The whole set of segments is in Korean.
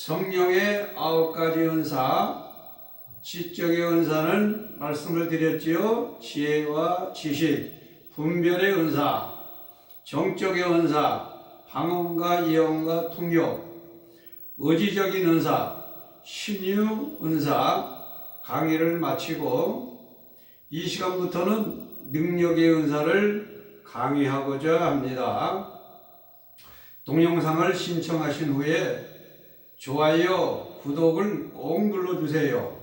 성령의 9가지 은사, 지적의 은사는 말씀을 드렸지요. 지혜와 지식, 분별의 은사, 정적의 은사, 방언과 예언과 통역, 의지적인 은사, 심유 은사 강의를 마치고 이 시간부터는 능력의 은사를 강의하고자 합니다. 동영상을 신청하신 후에 좋아요, 구독을 꼭 눌러주세요.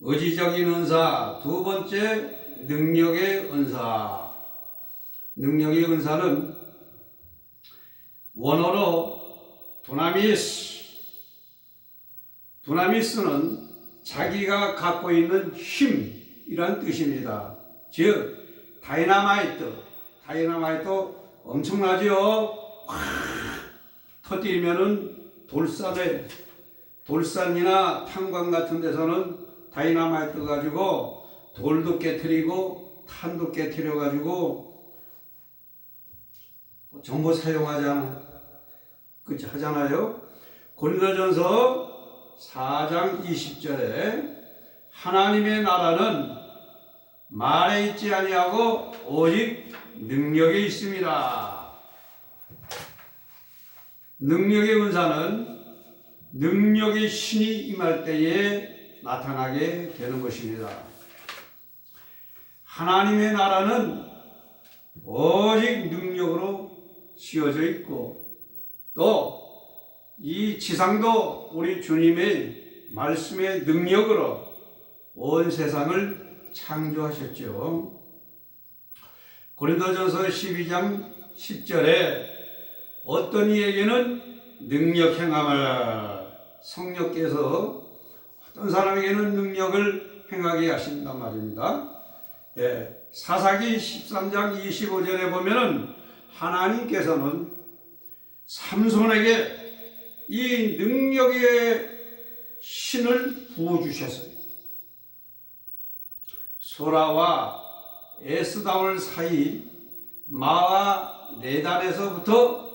의지적인 은사, 두 번째 능력의 은사. 능력의 은사는 원어로 두나미스는 자기가 갖고 있는 힘이란 뜻입니다. 즉 다이나마이트 엄청나죠? 확 터뜨리면은 돌산이나 탄광 같은 데서는 다이나마이트 가지고 돌도 깨트리고 탄도 깨트려 가지고 전부 하잖아요. 고린도전서 4장 20절에 하나님의 나라는 말에 있지 아니하고 오직 능력에 있습니다. 능력의 은사는 능력의 신이 임할 때에 나타나게 되는 것입니다. 하나님의 나라는 오직 능력으로 지어져 있고 또 이 지상도 우리 주님의 말씀의 능력으로 온 세상을 창조하셨죠. 고린도전서 12장 10절에 어떤 이에게는 능력 행함을, 성령께서 어떤 사람에게는 능력을 행하게 하신단 말입니다. 사사기 13장 25절에 보면은 하나님께서는 삼손에게 이 능력의 신을 부어주셨어요. 소라와 에스다올 사이 마와 네단에서부터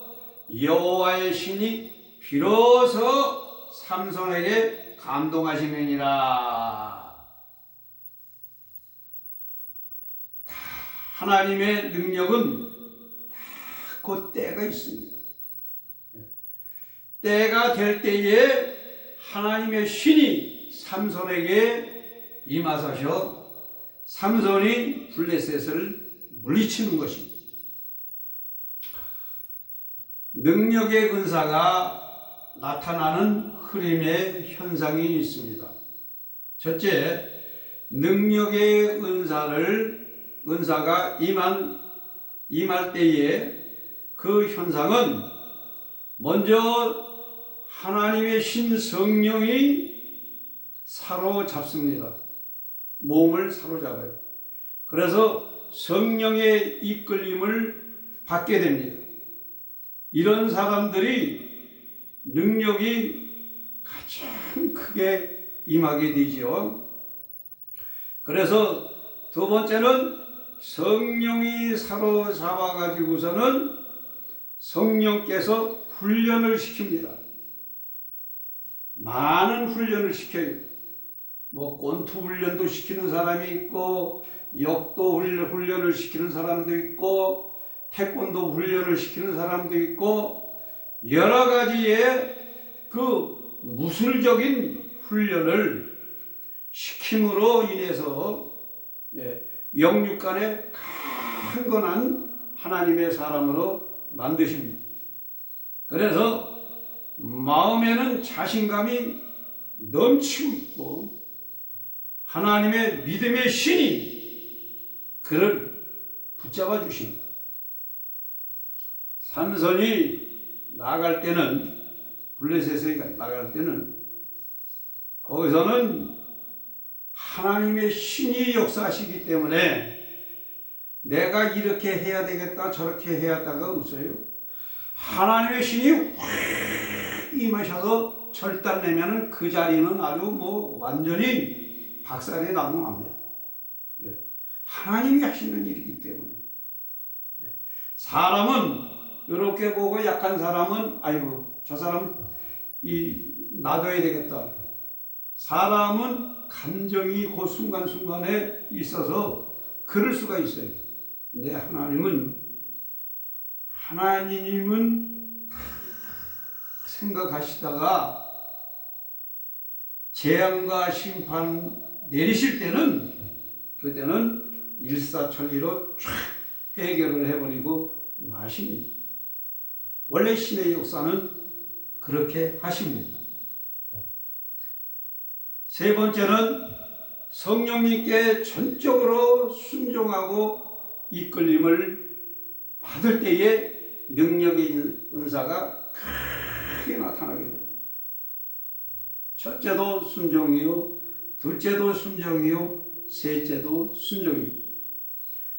여호와의 신이 비로소 삼손에게 감동하시느니라. 하나님의 능력은 다 그 때가 있습니다. 때가 될 때에 하나님의 신이 삼손에게 임하셔서 삼손이 블레셋을 물리치는 것입니다. 능력의 은사가 나타나는 흐름의 현상이 있습니다. 첫째, 능력의 은사가 임할 때에 그 현상은 먼저 하나님의 신 성령이 사로잡습니다. 몸을 사로잡아요. 그래서 성령의 이끌림을 받게 됩니다. 이런 사람들이 능력이 가장 크게 임하게 되죠. 그래서 두 번째는 성령이 사로잡아 가지고서는 성령께서 훈련을 시킵니다. 많은 훈련을 시켜요. 권투 훈련도 시키는 사람이 있고, 역도 훈련을 시키는 사람도 있고, 태권도 훈련을 시키는 사람도 있고, 여러 가지의 그 무술적인 훈련을 시킴으로 인해서 영육간에 강건한 하나님의 사람으로 만드십니다. 그래서 마음에는 자신감이 넘치고 있고 하나님의 믿음의 신이 그를 붙잡아 주십니다. 삼손이 나갈 때는, 블레셋에 나갈 때는 거기서는 하나님의 신이 역사하시기 때문에 내가 이렇게 해야 되겠다 저렇게 해야겠다가 없어요. 하나님의 신이 확 임하셔서 절단내면은 그 자리는 아주 완전히 박살이 나고 맙니다. 하나님이 하시는 일이기 때문에. 사람은 이렇게 보고 약한 사람은 아이고 저 사람 놔둬야 되겠다. 사람은 감정이 그 순간순간에 있어서 그럴 수가 있어요. 근데 하나님은 생각하시다가 재앙과 심판 내리실 때는 그때는 일사천리로 쫙 해결을 해버리고 마십니다. 원래 신의 역사는 그렇게 하십니다. 세 번째는 성령님께 전적으로 순종하고 이끌림을 받을 때에 능력의 은사가 크게 나타나게 됩니다. 첫째도 순종이요, 둘째도 순종이요, 셋째도 순종이요.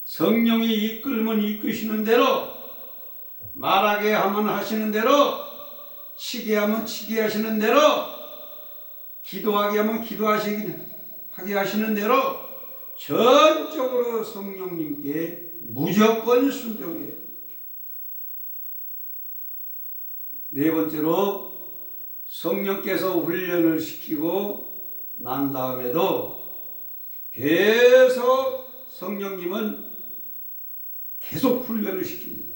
성령이 이끌면 이끄시는 대로, 말하게 하면 하시는 대로, 치게 하면 치게 하시는 대로, 기도하게 하면 기도하게 하시는 대로 전적으로 성령님께 무조건 순종해요. 네 번째로 성령께서 훈련을 시키고 난 다음에도 계속 성령님은 계속 훈련을 시킵니다.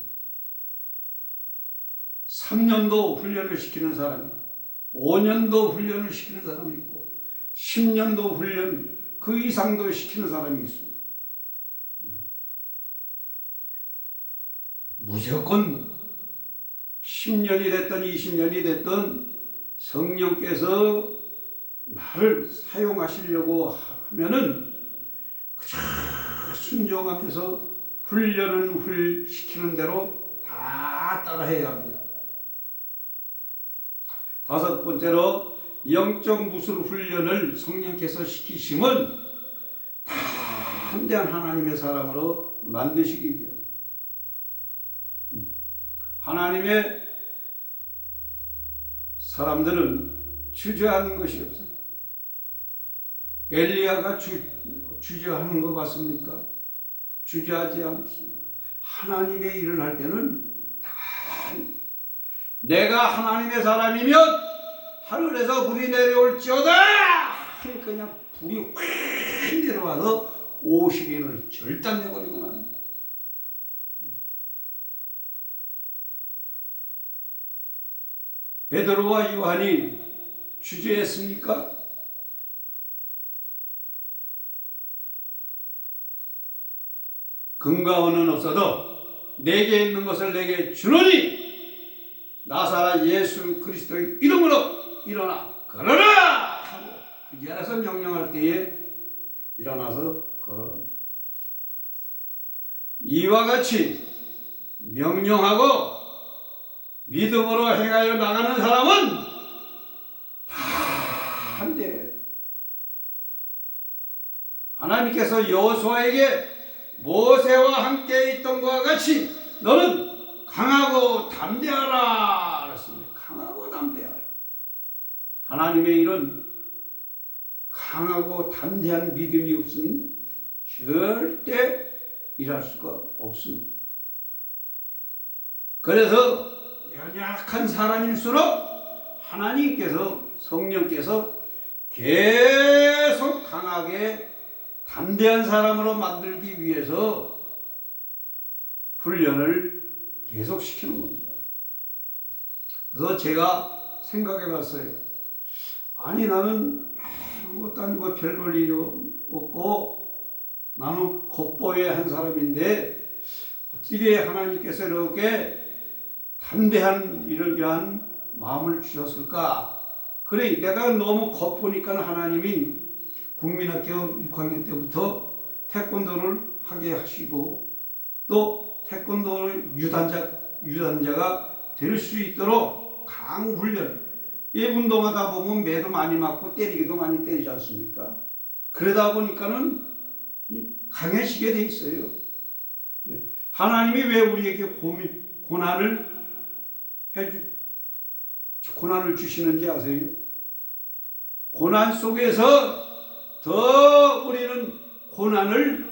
3년도 훈련을 시키는 사람이, 5년도 훈련을 시키는 사람이 있고 10년도 훈련 그 이상도 시키는 사람이 있습니다. 무조건 10년이 됐든 20년이 됐든 성령께서 나를 사용하시려고 하면은 그저 순종하면서 훈련은 시키는 대로 다 따라해야 합니다. 다섯 번째로 영적 무술 훈련을 성령께서 시키심은 담대한 하나님의 사람으로 만드시기 위함. 하나님의 사람들은 주저하는 것이 없어요. 엘리야가 주저하는 거 봤습니까? 주저하지 않습니다. 하나님의 일을 할 때는 다 내가 하나님의 사람이면 하늘에서 불이 내려올지어다! 그냥 불이 확 내려와서 50인을 절단내버리고 맙니다. 베드로와 요한이 주저했습니까? 금과 은은 없어도 내게 있는 것을 내게 주노니 나사렛 예수 그리스도의 이름으로 일어나 걸어라! 하고 그 자리에서 명령할 때에 일어나서 걸어. 이와 같이 명령하고 믿음으로 행하여 나가는 사람은 다 한데 하나님께서 여호수아에게 모세와 함께 있던 것과 같이 너는 강하고 담대하라 그랬습니다. 강하고 담대하라. 하나님의 일은 강하고 담대한 믿음이 없으면 절대 일할 수가 없습니다. 그래서 연약한 사람일수록 하나님께서 성령께서 계속 강하게 담대한 사람으로 만들기 위해서 훈련을 계속 시키는 겁니다. 그래서 제가 생각해 봤어요. 아니 나는 아무것도 아니고 별 볼 일이 없고 나는 겉보에 한 사람인데 어떻게 하나님께서 이렇게 담대한 일을 위한 마음을 주셨을까? 그래 내가 너무 겉보니까 하나님이 국민학교 6학년 때부터 태권도를 하게 하시고 또 태권도 유단자가 될 수 있도록 강훈련. 이 운동하다 보면 매도 많이 맞고 때리기도 많이 때리지 않습니까? 그러다 보니까는 강해지게 돼 있어요. 하나님이 왜 우리에게 고난을 주시는지 아세요? 고난 속에서 더 우리는 고난을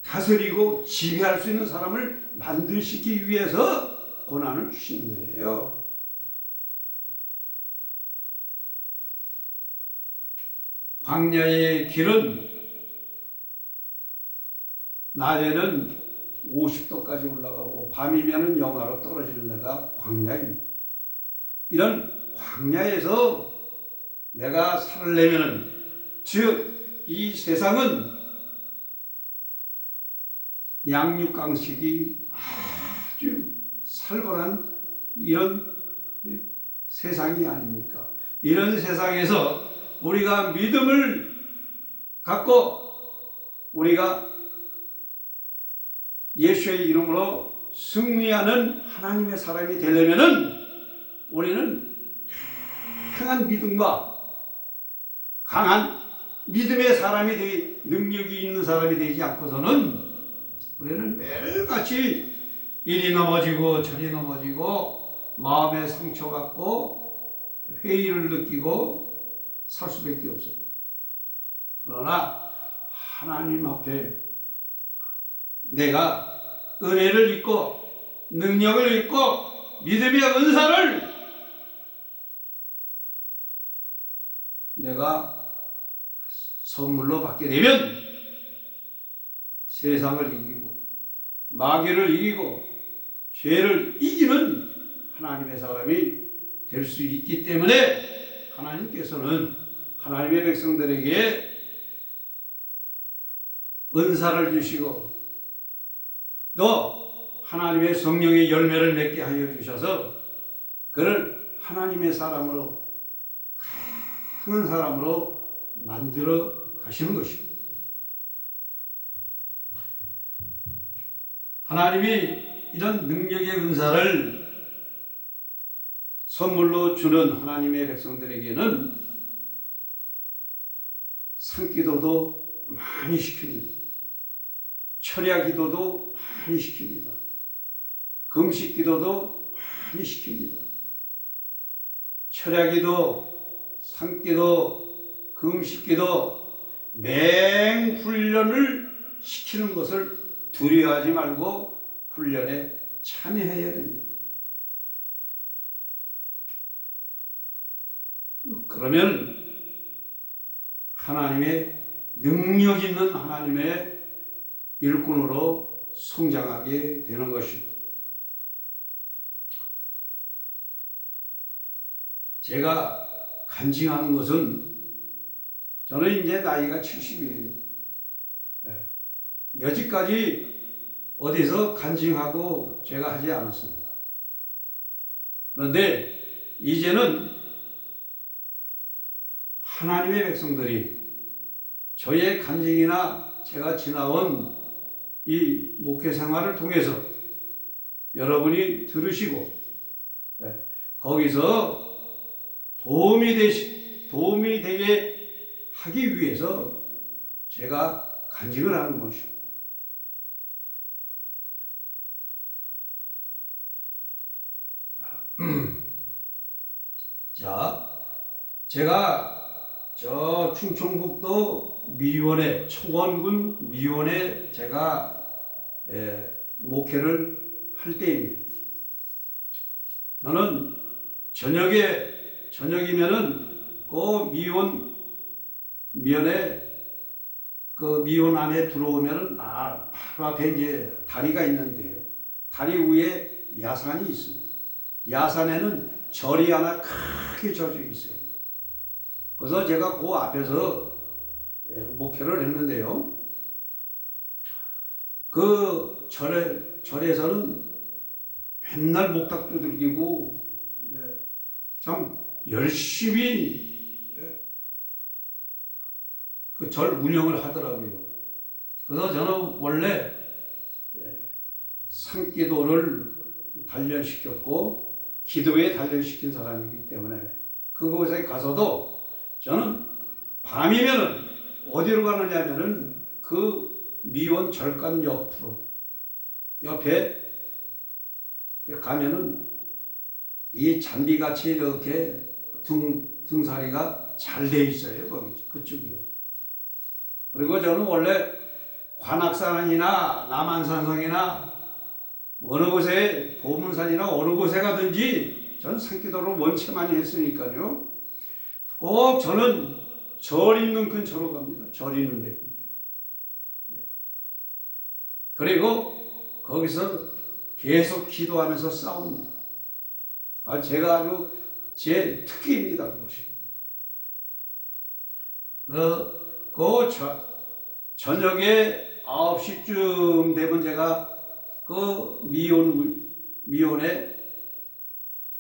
다스리고 지배할 수 있는 사람을 만드시기 위해서 고난을 주시는 거예요. 광야의 길은 낮에는 50도까지 올라가고 밤이면 영하로 떨어지는 데가 광야입니다. 이런 광야에서 내가 살려면은, 즉 이 세상은 양육강식이 아주 살벌한 이런 세상이 아닙니까? 이런 세상에서 우리가 믿음을 갖고 우리가 예수의 이름으로 승리하는 하나님의 사람이 되려면은 우리는 강한 믿음과 강한 믿음의 사람이 능력이 있는 사람이 되지 않고서는 우리는 매일같이 이리 넘어지고 저리 넘어지고 마음에 상처받고 회의를 느끼고 살 수밖에 없어요. 그러나 하나님 앞에 내가 은혜를 입고 능력을 입고 믿음의 은사를 내가 선물로 받게 되면 세상을 이기고 마귀를 이기고 죄를 이기는 하나님의 사람이 될 수 있기 때문에 하나님께서는 하나님의 백성들에게 은사를 주시고 또 하나님의 성령의 열매를 맺게 하여 주셔서 그를 하나님의 사람으로, 강한 사람으로 만들어 가시는 것입니다. 하나님이 이런 능력의 은사를 선물로 주는 하나님의 백성들에게는 산기도도 많이 시킵니다. 철야기도도 많이 시킵니다. 금식기도도 많이 시킵니다. 철야기도, 산기도, 금식기도 맹훈련을 시키는 것을 두려워하지 말고 훈련에 참여해야 됩니다. 그러면 하나님의 능력 있는 하나님의 일꾼으로 성장하게 되는 것입니다. 제가 간증하는 것은 저는 이제 나이가 70이에요. 여지까지 어디서 간증하고 제가 하지 않았습니다. 그런데 이제는 하나님의 백성들이 저의 간증이나 제가 지나온 이 목회 생활을 통해서 여러분이 들으시고 거기서 도움이 되게 하기 위해서 제가 간증을 하는 것이죠. 자, 제가 저 충청북도 미원에, 청원군 미원에 제가 목회를 할 때입니다. 저는 저녁이면은 그 미원에 그 미원 안에 들어오면은 바로 앞에 이제 다리가 있는데요. 다리 위에 야산이 있습니다. 야산에는 절이 하나 크게 져져 있어요. 그래서 제가 그 앞에서 목회를 했는데요. 그 절에서는 맨날 목탁 두들기고 참 열심히 그 절 운영을 하더라고요. 그래서 저는 원래 산기도를 단련시켰고 기도에 단련시킨 사람이기 때문에 그곳에 가서도 저는 밤이면은 어디로 가느냐면은 그 미원 절간 옆에 가면은 이 잔디같이 이렇게 등사리가 잘 돼 있어요. 거기 그쪽이요. 그리고 저는 원래 관악산이나 남한산성이나 어느 곳에 보문산이나 어느 곳에 가든지 전 산기도를 원체 많이 했으니까요. 꼭 저는 절 있는 근처로 갑니다. 절 있는 데 근처. 그리고 거기서 계속 기도하면서 싸웁니다. 제가 아주 제 특기입니다. 그것이. 저녁에 9시쯤 되면 제가 그 미혼의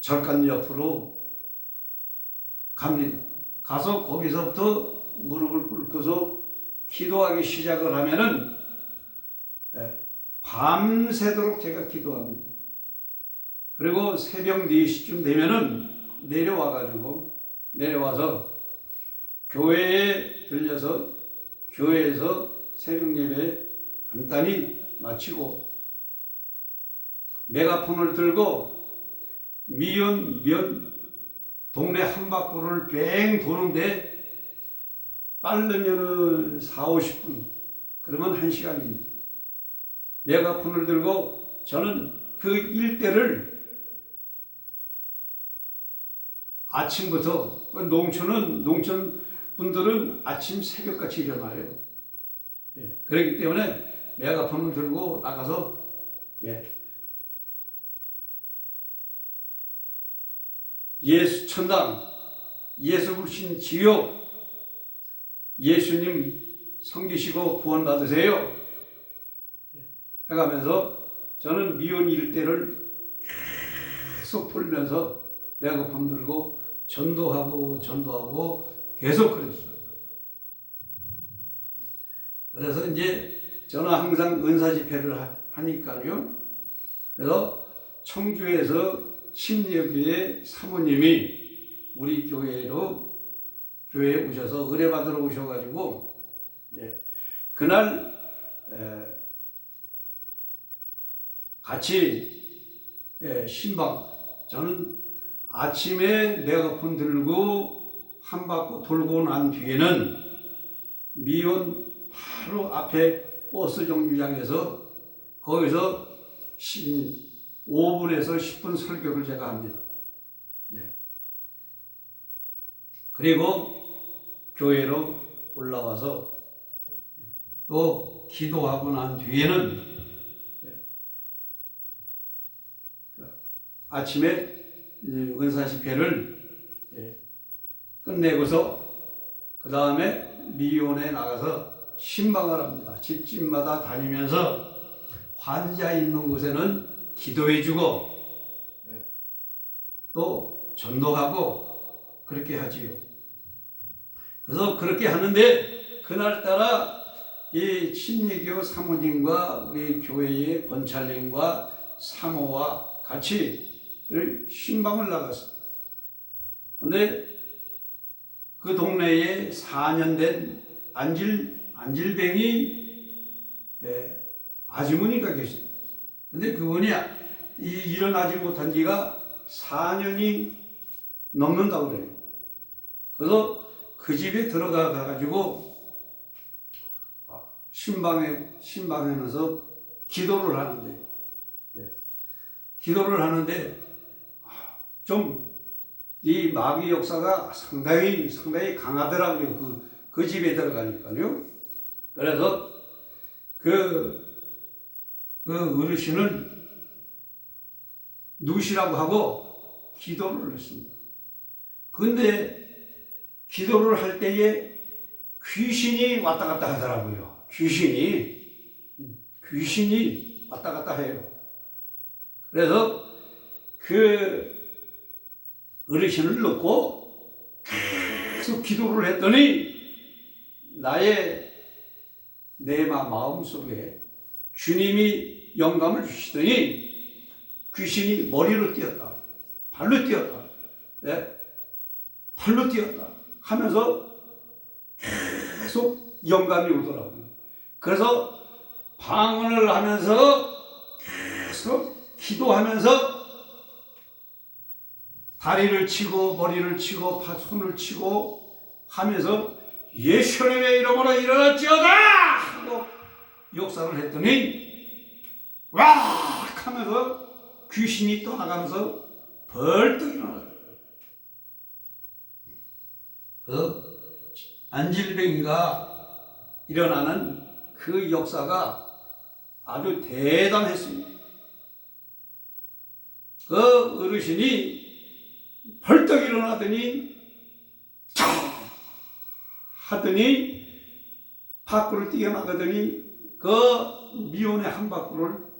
절간 옆으로 갑니다. 가서 거기서부터 무릎을 꿇고서 기도하기 시작을 하면은 밤새도록 제가 기도합니다. 그리고 새벽 4시쯤 되면은 내려와서 교회에 들려서 교회에서 새벽 예배 간단히 마치고 메가폰을 들고 동네 한 바퀴를 뺑 도는데 빠르면은 40-50분, 그러면 1시간입니다. 메가폰을 들고 저는 그 일대를 아침부터, 농촌 분들은 아침 새벽같이 일어나요. 그렇기 때문에 메가폰을 들고 나가서 예수 천당, 예수 부르신 지옥, 예수님 섬기시고 구원 받으세요 해가면서 저는 미혼 일대를 계속 돌면서 메가폰 들고 전도하고 계속 그랬어요. 그래서 이제 저는 항상 은사 집회를 하니까요. 그래서 청주에서 심예부의 사모님이 우리 교회에 오셔서 의뢰 받으러 오셔가지고 그날 같이 신방, 저는 아침에 메가폰 들고 한 바퀴 돌고 난 뒤에는 미원 바로 앞에 버스 정류장에서 거기서 5분에서 10분 설교를 제가 합니다. 그리고 교회로 올라와서 또 기도하고 난 뒤에는 아침에 은사 집회를 끝내고서 그 다음에 미혼에 나가서 신방을 합니다. 집집마다 다니면서 환자 있는 곳에는 기도해주고 또 전도하고 그렇게 하지요. 그래서 그렇게 하는데 그날따라 이 침례교 사모님과 우리 교회의 권찰님과 사모와 같이 신방을 나갔어요. 근데 그 동네에 4년 된 안질뱅이 아주머니가 계세요. 근데 그분이 일어나지 못한 지가 4년이 넘는다고 그래요. 그래서 그 집에 들어가가지고 신방하면서 기도를 하는데 좀 이 마귀 역사가 상당히 강하더라고요. 그 집에 들어가니까요. 그래서 그 어르신을 누시라고 하고 기도를 했습니다. 근데 기도를 할 때에 귀신이 왔다 갔다 하더라고요. 귀신이 왔다 갔다 해요. 그래서 그 어르신을 놓고 계속 기도를 했더니 내 마음속에 주님이 영감을 주시더니 귀신이 머리로 뛰었다, 발로 뛰었다, 발로 뛰었다 하면서 계속 영감이 오더라고요. 그래서 방언을 하면서 계속 기도하면서 다리를 치고 머리를 치고 손을 치고 하면서 예수님의 이름으로 일어날지어다 하고 역사를 했더니 와 하면서 귀신이 떠나가면서 벌떡 일어나더라고요. 그래서 안질병이가 일어나는 그 역사가 아주 대단했습니다. 그 어르신이 벌떡 일어나더니 차 하더니 밖으로 뛰어나가더니 그 미온의 한 바퀴를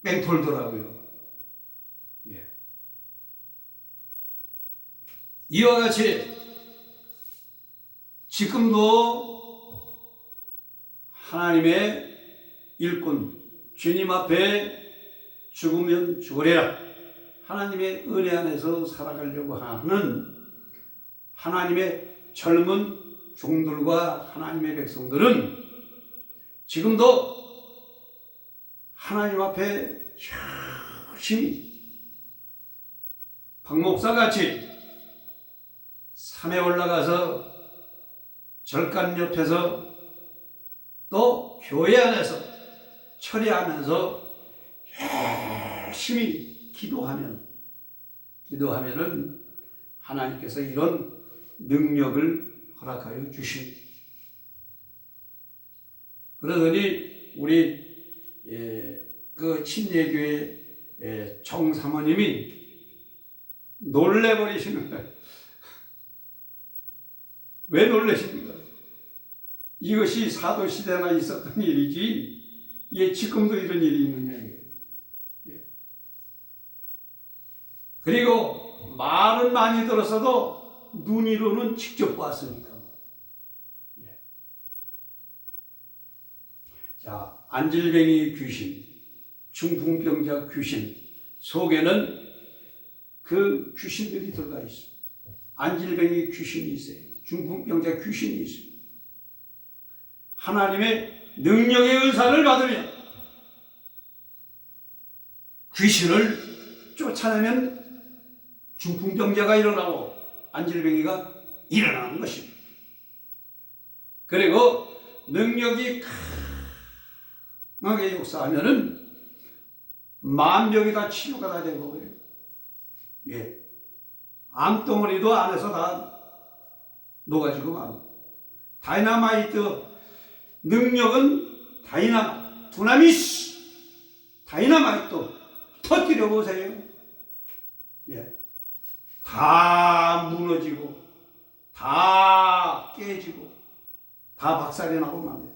뺑 돌더라고요. 예. 이와 같이 지금도 하나님의 일꾼, 주님 앞에 죽으면 죽으리라, 하나님의 은혜 안에서 살아가려고 하는 하나님의 젊은 종들과 하나님의 백성들은 지금도 하나님 앞에 열심히 박목사같이 산에 올라가서 절간 옆에서 또 교회 안에서 처리하면서 열심히 기도하면은 하나님께서 이런 능력을 허락하여 주십니다. 그러더니 우리 그 침례교회 정사모님이 놀래버리시는 거예요. 왜 놀라십니까? 이것이 사도시대나 있었던 일이지 이게 지금도 이런 일이 있느냐 이거예요. 그리고 말은 많이 들었어도 눈으로는 직접 봤으니까. 자, 안질뱅이 귀신, 중풍병자 귀신 속에는 그 귀신들이 들어가 있어요. 안질뱅이 귀신이 있어요. 중풍병자 귀신이 있어요. 하나님의 능력의 은사를 받으면 귀신을 쫓아내면 중풍병자가 일어나고 안질뱅이가 일어나는 것입니다. 그리고 능력이 강하게 역사하면은 만병이 다 치료가 다 되고 그래요. 예. 암덩어리도 안에서 다 녹아지고 말고. 다이나마이트 능력은 다이나마이트 터뜨려 보세요. 예. 다 무너지고 다 깨지고 다 박살이 나고 맙니다.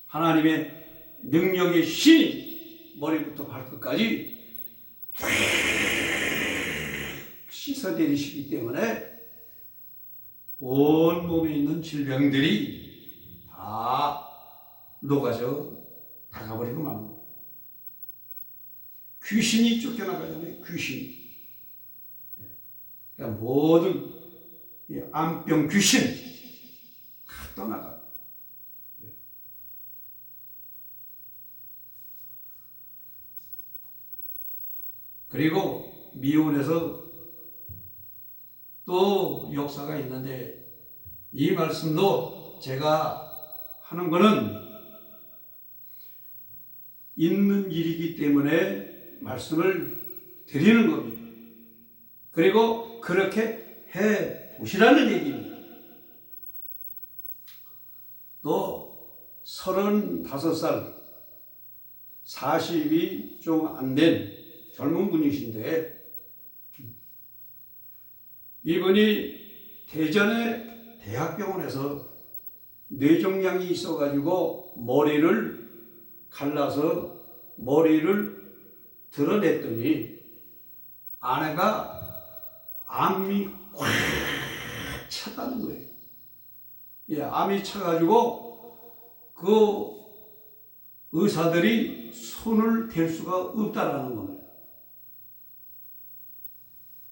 하나님의 능력의 신이 머리부터 발끝까지 씻어내리시기 때문에 온 몸에 있는 질병들이 다 녹아져 나가버리고 말고. 귀신이 쫓겨나가잖아요. 귀신이. 그러니까 모든 암병 귀신 다 떠나가. 그리고 미혼에서 또 역사가 있는데 이 말씀도 제가 하는 거는 있는 일이기 때문에 말씀을 드리는 겁니다. 그리고 그렇게 해 보시라는 얘기입니다. 또 35살 40이 좀 안 된 젊은 분이신데 이분이 대전의 대학병원에서 뇌종양이 있어가지고 머리를 갈라서 머리를 드러냈더니 아내가 암이 꽉 찼다는 거예요. 예, 암이 차가지고 그 의사들이 손을 댈 수가 없다라는 겁니다.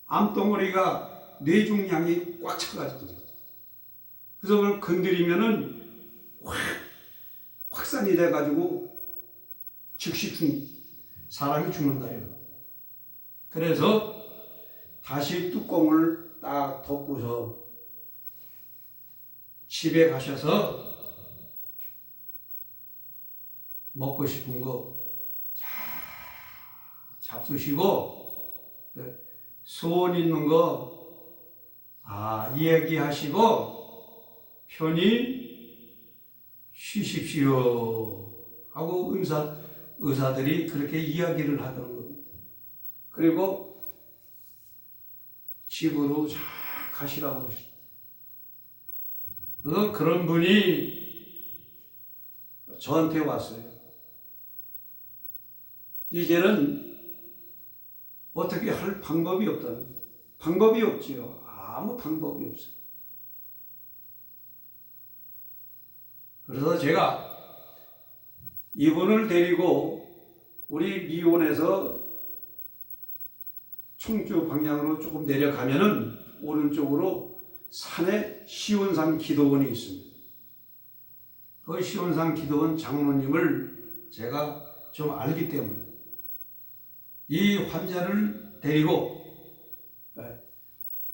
암덩어리가 뇌종양이 꽉 차가지고 그래서 그걸 건드리면은 확산이 돼가지고 즉시 사람이 죽는다요. 그래서 다시 뚜껑을 딱 덮고서 집에 가셔서 먹고 싶은 거 잡수시고 소원 있는 거 이야기하시고 편히 쉬십시오 하고 의사들이 그렇게 이야기를 하던 겁니다. 그리고 집으로 잘 가시라고 그러십니다. 그래서 그런 분이 저한테 왔어요. 이제는 어떻게 할 방법이 없다는 거예요. 방법이 없지요. 아무 방법이 없어요. 그래서 제가 이분을 데리고 우리 미원에서 청주 방향으로 조금 내려가면은 오른쪽으로 산에 시온산 기도원이 있습니다. 그 시온산 기도원 장로님을 제가 좀 알기 때문에 이 환자를 데리고,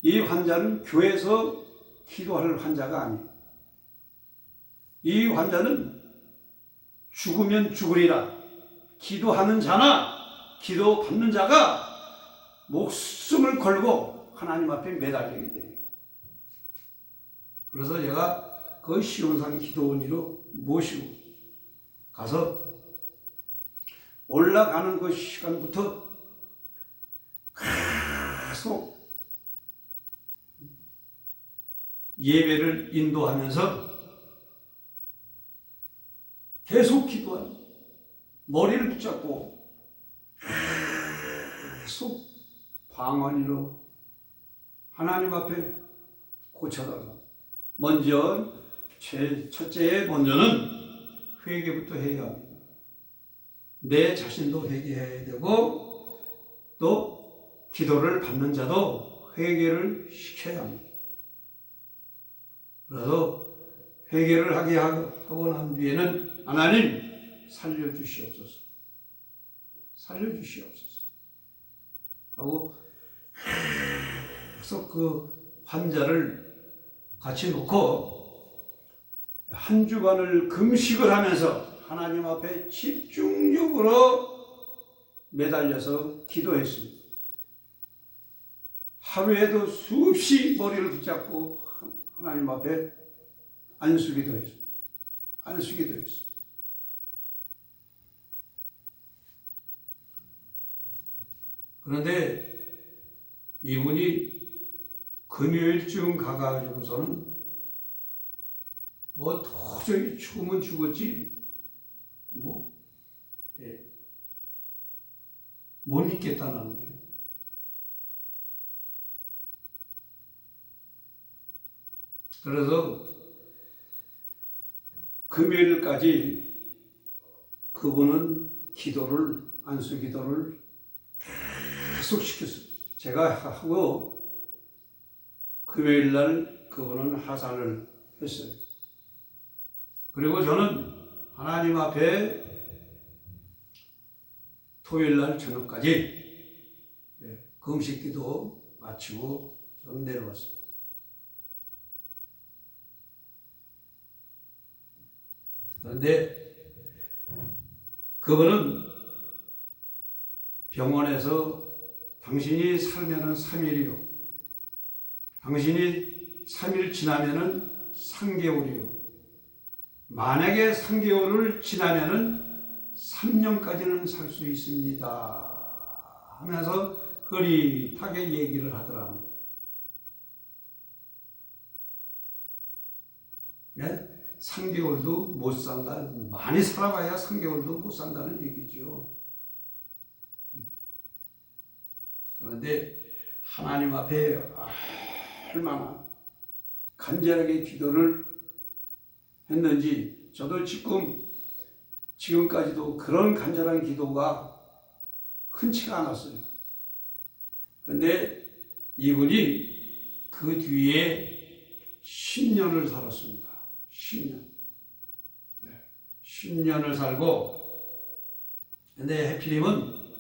이 환자는 교회에서 기도할 환자가 아니에요. 이 환자는 죽으면 죽으리라. 기도하는 자나 기도 받는 자가 목숨을 걸고 하나님 앞에 매달리게 돼요. 그래서 제가 그 시온산 기도원으로 모시고 가서 올라가는 그 시간부터 계속 예배를 인도하면서 계속 기도하는, 머리를 붙잡고 계속 방언으로 하나님 앞에 고쳐달라. 먼저 첫째 먼저는 회개부터 해야 합니다. 내 자신도 회개해야 되고 또 기도를 받는 자도 회개를 시켜야 합니다. 그래서 회개를 하게 하고 난 뒤에는 하나님 살려주시옵소서, 살려주시옵소서 하고 계속 그 환자를 같이 놓고 한 주간을 금식을 하면서 하나님 앞에 집중적으로 매달려서 기도했습니다. 하루에도 수없이 머리를 붙잡고 하나님 앞에 안수기도 했습니다. 안수기도 했습니다. 그런데 이분이 금요일쯤 가가지고서는 뭐 도저히 죽으면 죽었지 못 믿겠다는 거예요. 그래서 금요일까지 그분은 안수 기도를 계속 시켰어요. 제가 하고 금요일 날 그분은 하산을 했어요. 그리고 저는 하나님 앞에 토요일 날 저녁까지 금식 기도 마치고 저는 내려왔습니다. 그런데 그분은 병원에서 당신이 살면은 3일이요. 당신이 3일 지나면은 3개월이요. 만약에 3개월을 지나면은 3년까지는 살 수 있습니다 하면서 흐릿하게 얘기를 하더라고요. 네? 3개월도 못 산다. 많이 살아봐야 3개월도 못 산다는 얘기죠. 그런데 하나님 앞에 얼마나 간절하게 기도를 했는지 저도 지금까지도 그런 간절한 기도가 흔치가 않았어요. 그런데 이분이 그 뒤에 10년을 살았습니다. 10년. 10년을 살고, 근데 해필이면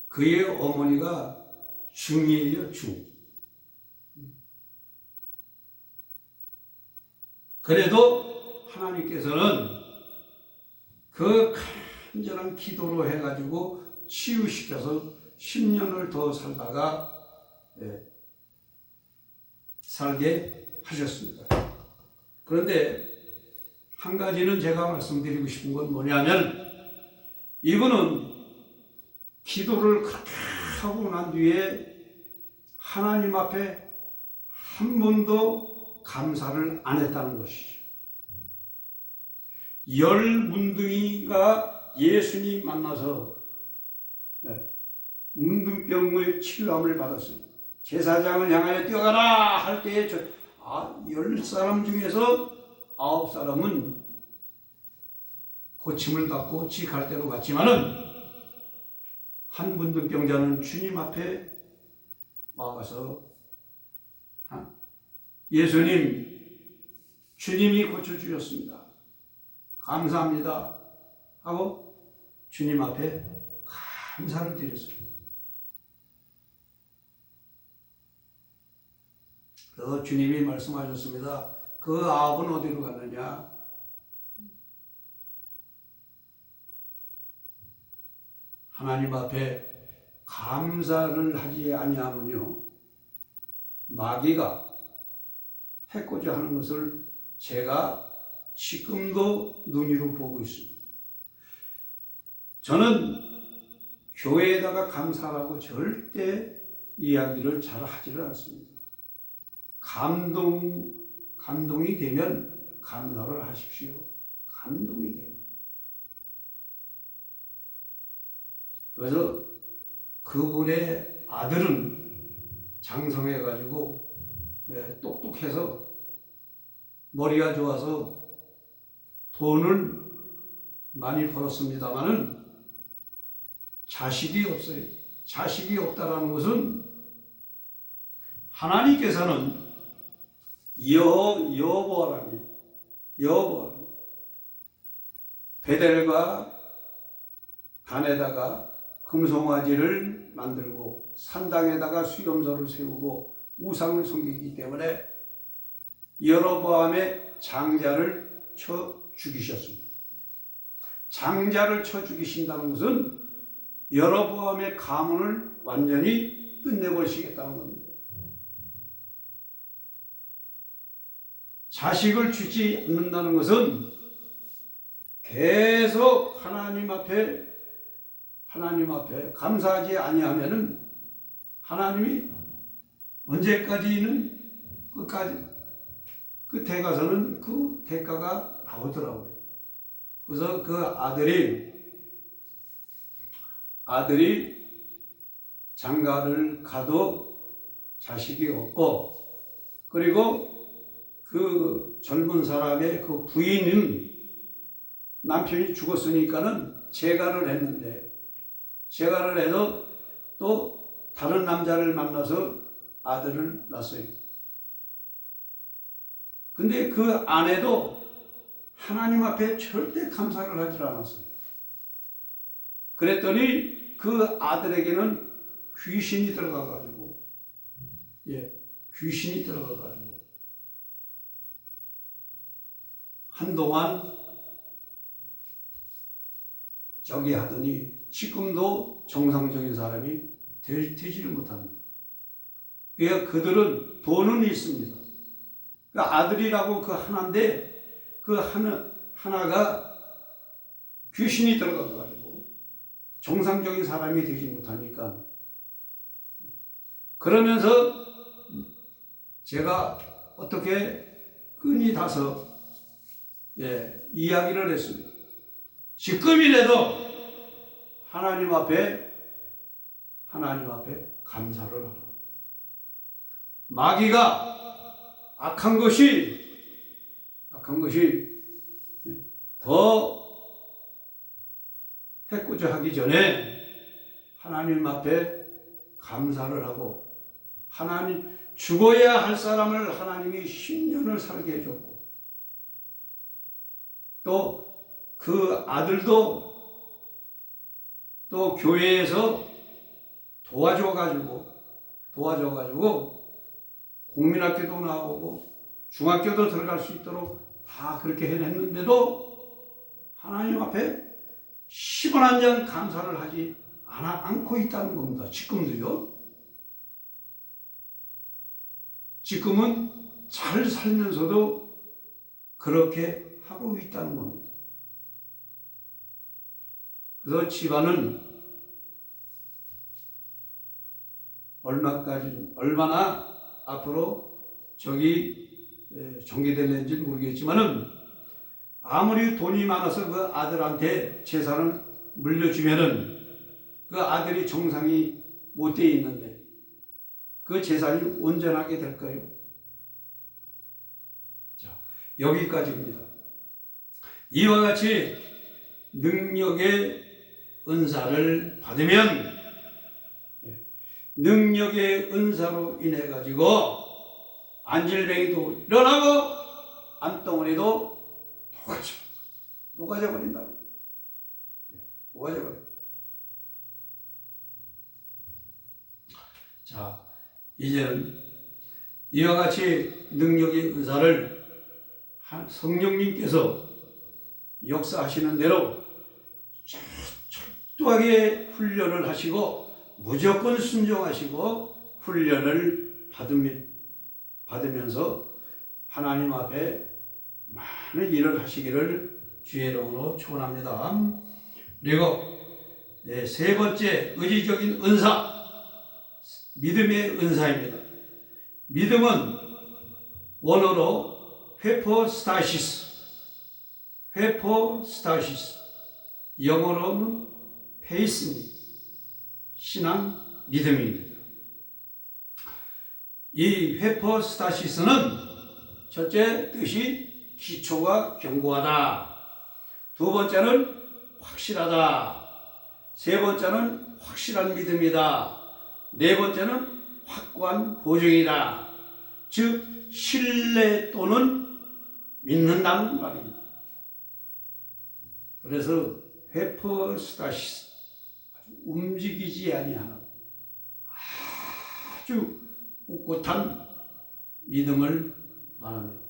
그의 어머니가 중이에요, 중. 그래도 하나님께서는 그 간절한 기도로 해가지고 치유시켜서 10년을 더 살다가 살게 하셨습니다. 그런데 한 가지는 제가 말씀드리고 싶은 건 뭐냐면, 이분은 기도를 그렇게 하고 난 뒤에 하나님 앞에 한 번도 감사를 안 했다는 것이죠. 10문둥이가 예수님 만나서 문둥병의 치료함을 받았어요. 제사장을 향하여 뛰어가라 할 때에 10사람 중에서 9사람은 고침을 받고 지 갈 대로 갔지만은 한 문둥병자는 주님 앞에 와가서 예수님, 주님이 고쳐주셨습니다. 감사합니다 하고 주님 앞에 감사를 드렸어요. 그래서 주님이 말씀하셨습니다. 그 아합은 어디로 갔느냐? 하나님 앞에 감사를 하지 아니하면요, 마귀가 해코자 하는 것을 제가 지금도 눈으로 보고 있습니다. 저는 교회에다가 감사라고 절대 이야기를 잘 하지를 않습니다. 감동이 되면 감사를 하십시오. 감동이 되면. 그래서 그분의 아들은 장성해가지고 똑똑해서 머리가 좋아서 돈을 많이 벌었습니다마는 자식이 없어요. 자식이 없다라는 것은 하나님께서는 여보아라니 베델과 단에다가 금송아지를 만들고 산당에다가 수염소를 세우고 우상을 섬기기 때문에 여로보암의 장자를 쳐 죽이셨습니다. 장자를 쳐 죽이신다는 것은 여로보암의 가문을 완전히 끝내버리시겠다는 겁니다. 자식을 주지 않는다는 것은 계속 하나님 앞에 감사하지 아니하면은 하나님이 언제까지는 끝에 가서는 그 대가가 나오더라고요. 그래서 그 아들이 장가를 가도 자식이 없고, 그리고 그 젊은 사람의 그 부인은 남편이 죽었으니까는 재가를 했는데, 재가를 해서 또 다른 남자를 만나서 아들을 낳았어요. 근데 그 아내도 하나님 앞에 절대 감사를 하지 않았어요. 그랬더니 그 아들에게는 귀신이 들어가가지고, 귀신이 들어가가지고 한동안 저기 하더니 지금도 정상적인 사람이 되지를 못합니다. 그러니까 그들은 돈은 있습니다. 그 아들이라고 그 하나인데 그 하나가 귀신이 들어가가지고 정상적인 사람이 되지 못하니까, 그러면서 제가 어떻게 끈이 닿아서 이야기를 했습니다. 지금이라도 하나님 앞에 감사를 하라. 마귀가 악한 것이 더 해코자 하기 전에 하나님 앞에 감사를 하고, 하나님 죽어야 할 사람을 하나님이 10년을 살게 해줬고, 또 그 아들도 또 교회에서 도와줘가지고 국민학교도 나오고 중학교도 들어갈 수 있도록 다 그렇게 해냈는데도 하나님 앞에 10원 한 장 감사를 하지 않고 있다는 겁니다. 지금도요. 지금은 잘 살면서도 그렇게 하고 있다는 겁니다. 그래서 집안은 얼마나 앞으로 정리될는지 모르겠지만은 아무리 돈이 많아서 그 아들한테 재산을 물려주면은 그 아들이 정상이 못 돼 있는데 그 재산이 온전하게 될까요? 자, 여기까지입니다. 이와 같이 능력의 은사를 받으면 능력의 은사로 인해 가지고 안질뱅이도 일어나고 안덩어리도 녹아져 버린다고. 녹아져 버려. 자, 이제는 이와 같이 능력의 은사를 성령님께서 역사하시는 대로 철저하게 훈련을 하시고 무조건 순종하시고 훈련을 받으면서 하나님 앞에 많은 일을 하시기를 주의 이름으로 축원합니다. 그리고 세 번째 의지적인 은사, 믿음의 은사입니다. 믿음은 원어로 회포스타시스, 영어로는 페이스입니다. 신앙, 믿음입니다. 이 회포스타시스는 첫째 뜻이 기초가 견고하다. 두 번째는 확실하다. 세 번째는 확실한 믿음이다. 네 번째는 확고한 보증이다. 즉 신뢰 또는 믿는다는 말입니다. 그래서 회포스타시스, 움직이지 아니하는 아주 꿋꿋한 믿음을 말합니다.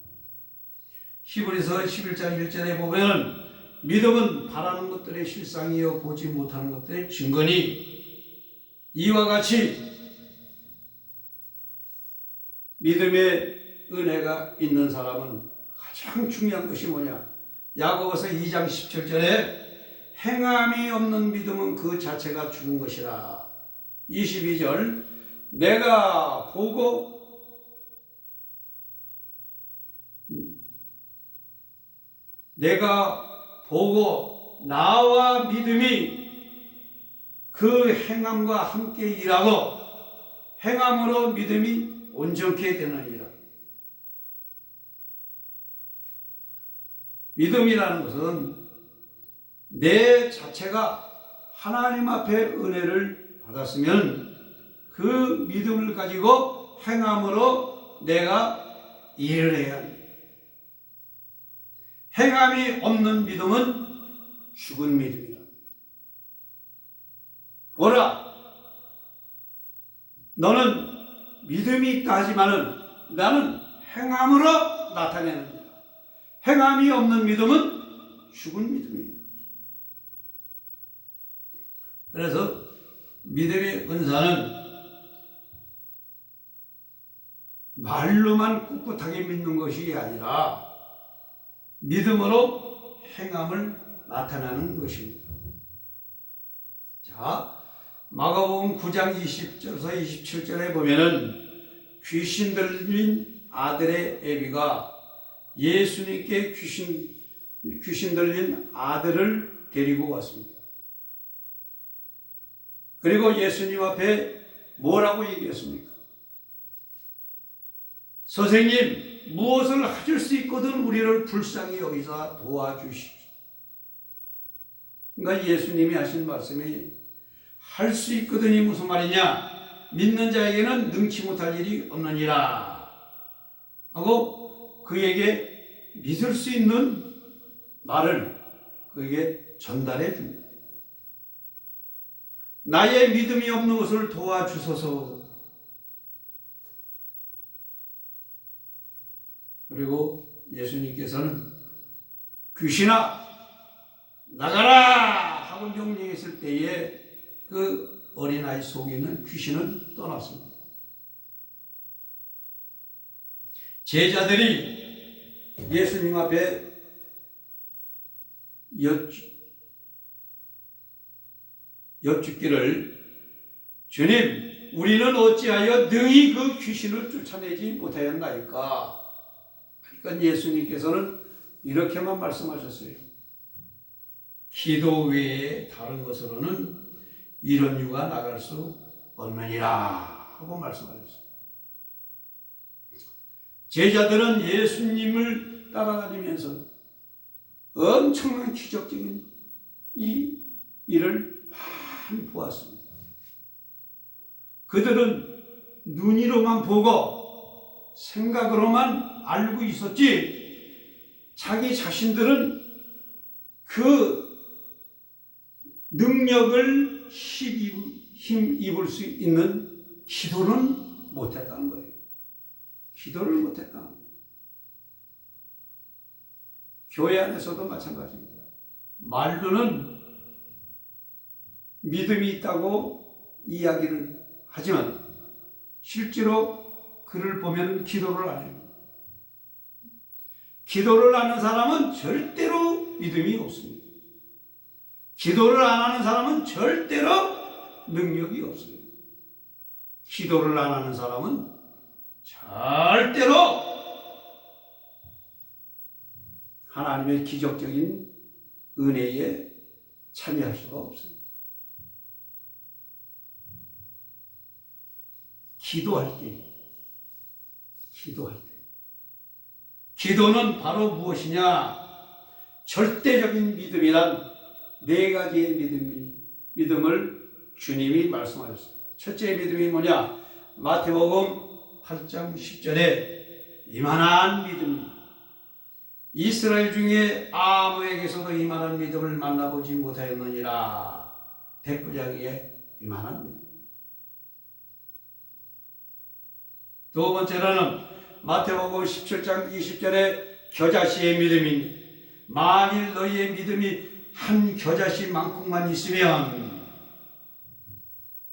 히브리서 11장 1절에 보면 믿음은 바라는 것들의 실상이요 보지 못하는 것들의 증거니 이와 같이 믿음의 은혜가 있는 사람은 가장 중요한 것이 뭐냐? 야고보서 2장 17절에 행함이 없는 믿음은 그 자체가 죽은 것이라. 22절 내가 보고 나와 믿음이 그 행함과 함께 일하고 행함으로 믿음이 온전케 되느니라. 믿음이라는 것은 내 자체가 하나님 앞에 은혜를 받았으면 그 믿음을 가지고 행함으로 내가 일을 해야 합니다. 행함이 없는 믿음은 죽은 믿음이다. 보라, 너는 믿음이 있다 하지만은 나는 행함으로 나타내는 행함이 없는 믿음은 죽은 믿음입니다. 그래서 믿음의 은사는 말로만 꿋꿋하게 믿는 것이 아니라 믿음으로 행함을 나타내는 것입니다. 자, 마가복음 9장 20절에서 27절에 보면은 귀신 들린 아들의 애비가 예수님께 귀신 들린 아들을 데리고 왔습니다. 그리고 예수님 앞에 뭐라고 얘기했습니까? 선생님, 무엇을 해줄 수 있거든 우리를 불쌍히 여기사 도와주십시오. 그러니까 예수님이 하신 말씀이 할 수 있거든이 무슨 말이냐? 믿는 자에게는 능치 못할 일이 없느니라 하고 그에게 믿을 수 있는 말을 그에게 전달해 줍니다. 나의 믿음이 없는 것을 도와주소서. 그리고 예수님께서는 귀신아 나가라 하고 명령했을 때에 그 어린아이 속에 있는 귀신은 떠났습니다. 제자들이 예수님 앞에 여쭙기를 주님, 우리는 어찌하여 능히 그 귀신을 쫓아내지 못하였나이까? 그러니까 예수님께서는 이렇게만 말씀하셨어요. 기도 외에 다른 것으로는 이런 유가 나갈 수 없느니라 하고 말씀하셨어요. 제자들은 예수님을 따라다니면서 엄청난 기적적인 이 일을 많이 보았습니다. 그들은 눈으로만 보고 생각으로만 알고 있었지, 자기 자신들은 그 능력을 힘입을 수 있는 기도는 못했다는 거예요. 기도를 못했다는 거예요. 교회 안에서도 마찬가지입니다. 말로는 믿음이 있다고 이야기를 하지만 실제로 그를 보면 기도를 안 해요. 기도를 하는 사람은 절대로 믿음이 없습니다. 기도를 안 하는 사람은 절대로 능력이 없어요. 기도를 안 하는 사람은 절대로 하나님의 기적적인 은혜에 참여할 수가 없어요. 기도할 때. 기도는 바로 무엇이냐? 절대적인 믿음이란 네 가지의 믿음을 주님이 말씀하셨어요. 첫째 믿음이 뭐냐? 마태복음 8장 10절에 이만한 믿음입니다. 이스라엘 중에 아무에게서도 이만한 믿음을 만나보지 못하였느니라. 백부장의 이만한 믿음. 두 번째로는 마태복음 17장 20절에 겨자씨의 믿음입니다. 만일 너희의 믿음이 한 겨자씨만큼만 있으면.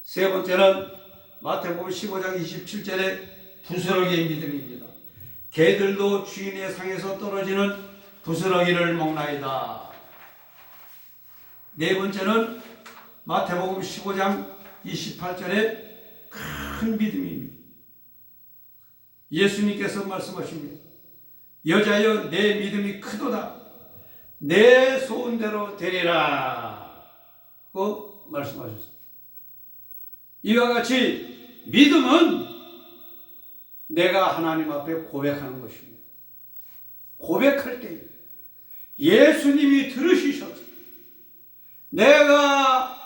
세 번째는 마태복음 15장 27절에 부스러기의 믿음입니다. 개들도 주인의 상에서 떨어지는 부스러기를 먹나이다. 네 번째는 마태복음 15장 28절에 큰 믿음입니다. 예수님께서 말씀하십니다. 여자여 내 믿음이 크도다. 내 소원대로 되리라 고 말씀하셨습니다. 이와 같이 믿음은 내가 하나님 앞에 고백하는 것입니다. 고백할 때 예수님이 들으시셔서 내가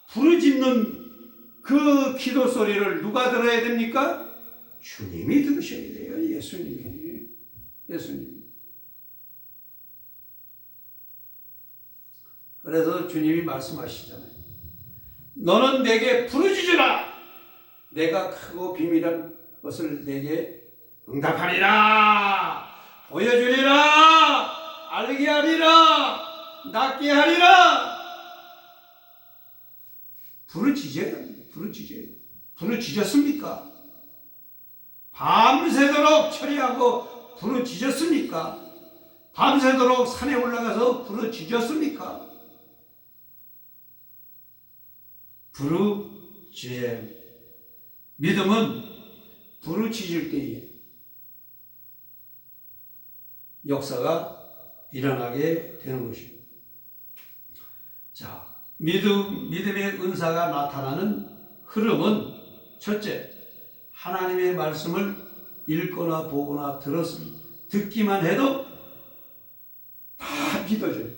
부르짖는 그 기도 소리를 누가 들어야 됩니까? 주님이 들으셔야 돼요. 예수님이. 그래서 주님이 말씀하시잖아요. 너는 내게 부르짖으라. 내가 크고 비밀한 것을 내게 응답하리라. 보여주리라. 알게 하리라. 낫게 하리라. 부르짖었습니까? 밤새도록 처리하고 부르짖었습니까? 밤새도록 산에 올라가서 부르짖었습니까? 부르짖어야 합니다. 믿음은 부르짖을 때에 역사가 일어나게 되는 것입니다. 자, 믿음의 은사가 나타나는 흐름은 첫째, 하나님의 말씀을 읽거나 보거나 듣기만 해도 다 믿어져요.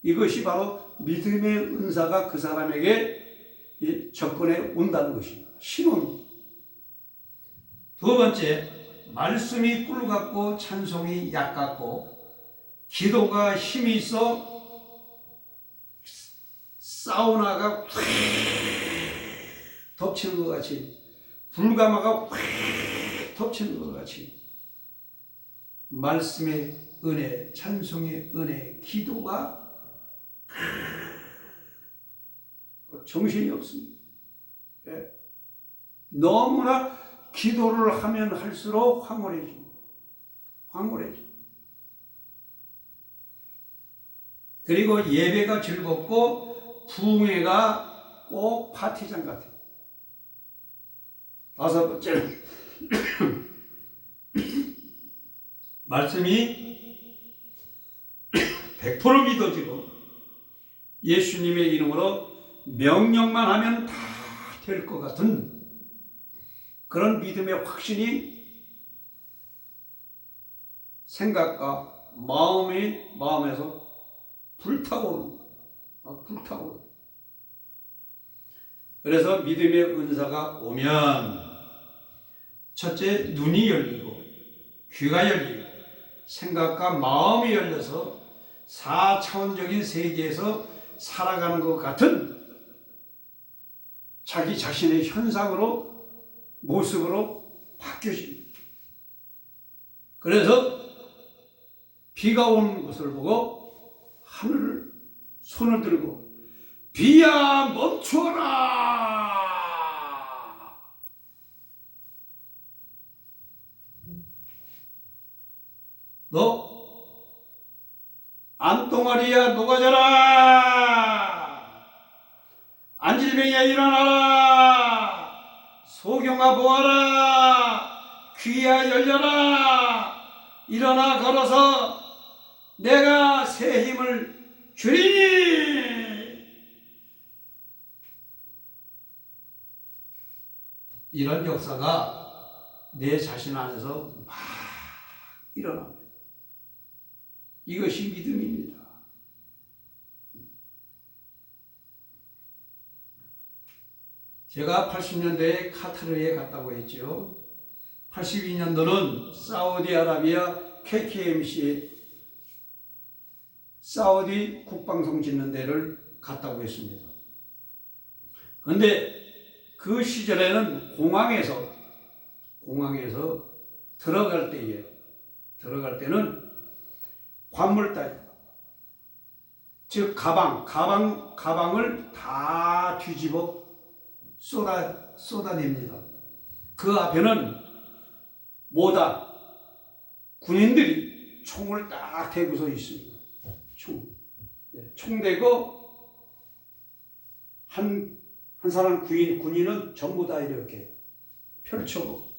이것이 바로 믿음의 은사가 그 사람에게 접근해 온다는 것입니다. 신호입니다. 두 번째, 말씀이 꿀 같고 찬송이 약 같고 기도가 힘이 있어 사우나가 휙 덮치는 것 같이, 불가마가 휙 덮치는 것 같이 말씀의 은혜, 찬송의 은혜, 기도가 정신이 없습니다. 너무나 기도를 하면 할수록 황홀해집니다. 황홀해져. 그리고 예배가 즐겁고 부흥회가 꼭 파티장 같아요. 다섯 번째는 말씀이 100% 믿어지고 예수님의 이름으로 명령만 하면 다 될 것 같은 그런 믿음의 확신이 생각과 마음에서 불타오르는 막 불타오르는. 그래서 믿음의 은사가 오면 첫째, 눈이 열리고 귀가 열리고 생각과 마음이 열려서 4차원적인 세계에서 살아가는 것 같은 자기 자신의 현상으로, 모습으로 바뀌어집니다. 그래서 비가 오는 것을 보고 하늘을 손을 들고 비야 멈추어라. 너 암덩어리야 녹아져라. 안질뱅이야 일어나라. 소경아 보아라. 귀야 열려라. 일어나 걸어서 내가 새 힘을 주리니. 이런 역사가 내 자신 안에서 막 일어납니다. 이것이 믿음입니다. 제가 80년대에 카타르에 갔다고 했죠. 82년도는 사우디아라비아 KKMC 사우디 국방성 짓는 데를 갔다고 했습니다. 그런데 그 시절에는 공항에서 들어갈 때는 관물다리, 즉 가방을 다 뒤집어 쏟아냅니다. 그 앞에는 뭐다? 군인들이 총을 딱 대고서 있습니다. 총 대고 한 사람 군인은 전부 다 이렇게 펼쳐고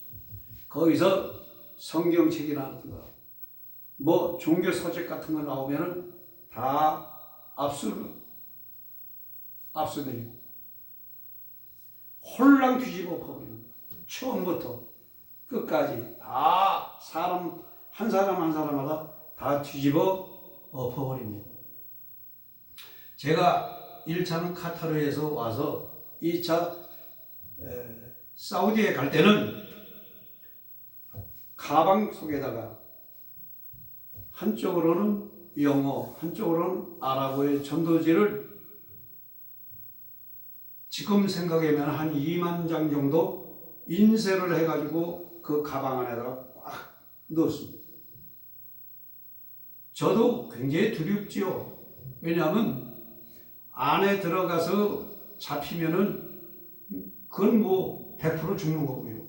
거기서 성경책이나 뭐 종교 서적 같은 거 나오면은 다 압수되고 홀랑 뒤집어 버립니다. 처음부터 끝까지 다 한 사람마다 다 뒤집어 엎어버립니다. 제가 1차는 카타르에서 와서 2차 사우디에 갈 때는 가방 속에다가 한쪽으로는 영어, 한쪽으로는 아랍어의 전도지를 지금 생각하면 한 2만 장 정도 인쇄를 해가지고 그 가방 안에다가 꽉 넣었습니다. 저도 굉장히 두렵지요. 왜냐하면 안에 들어가서 잡히면은 그건 뭐 100% 죽는 거고요.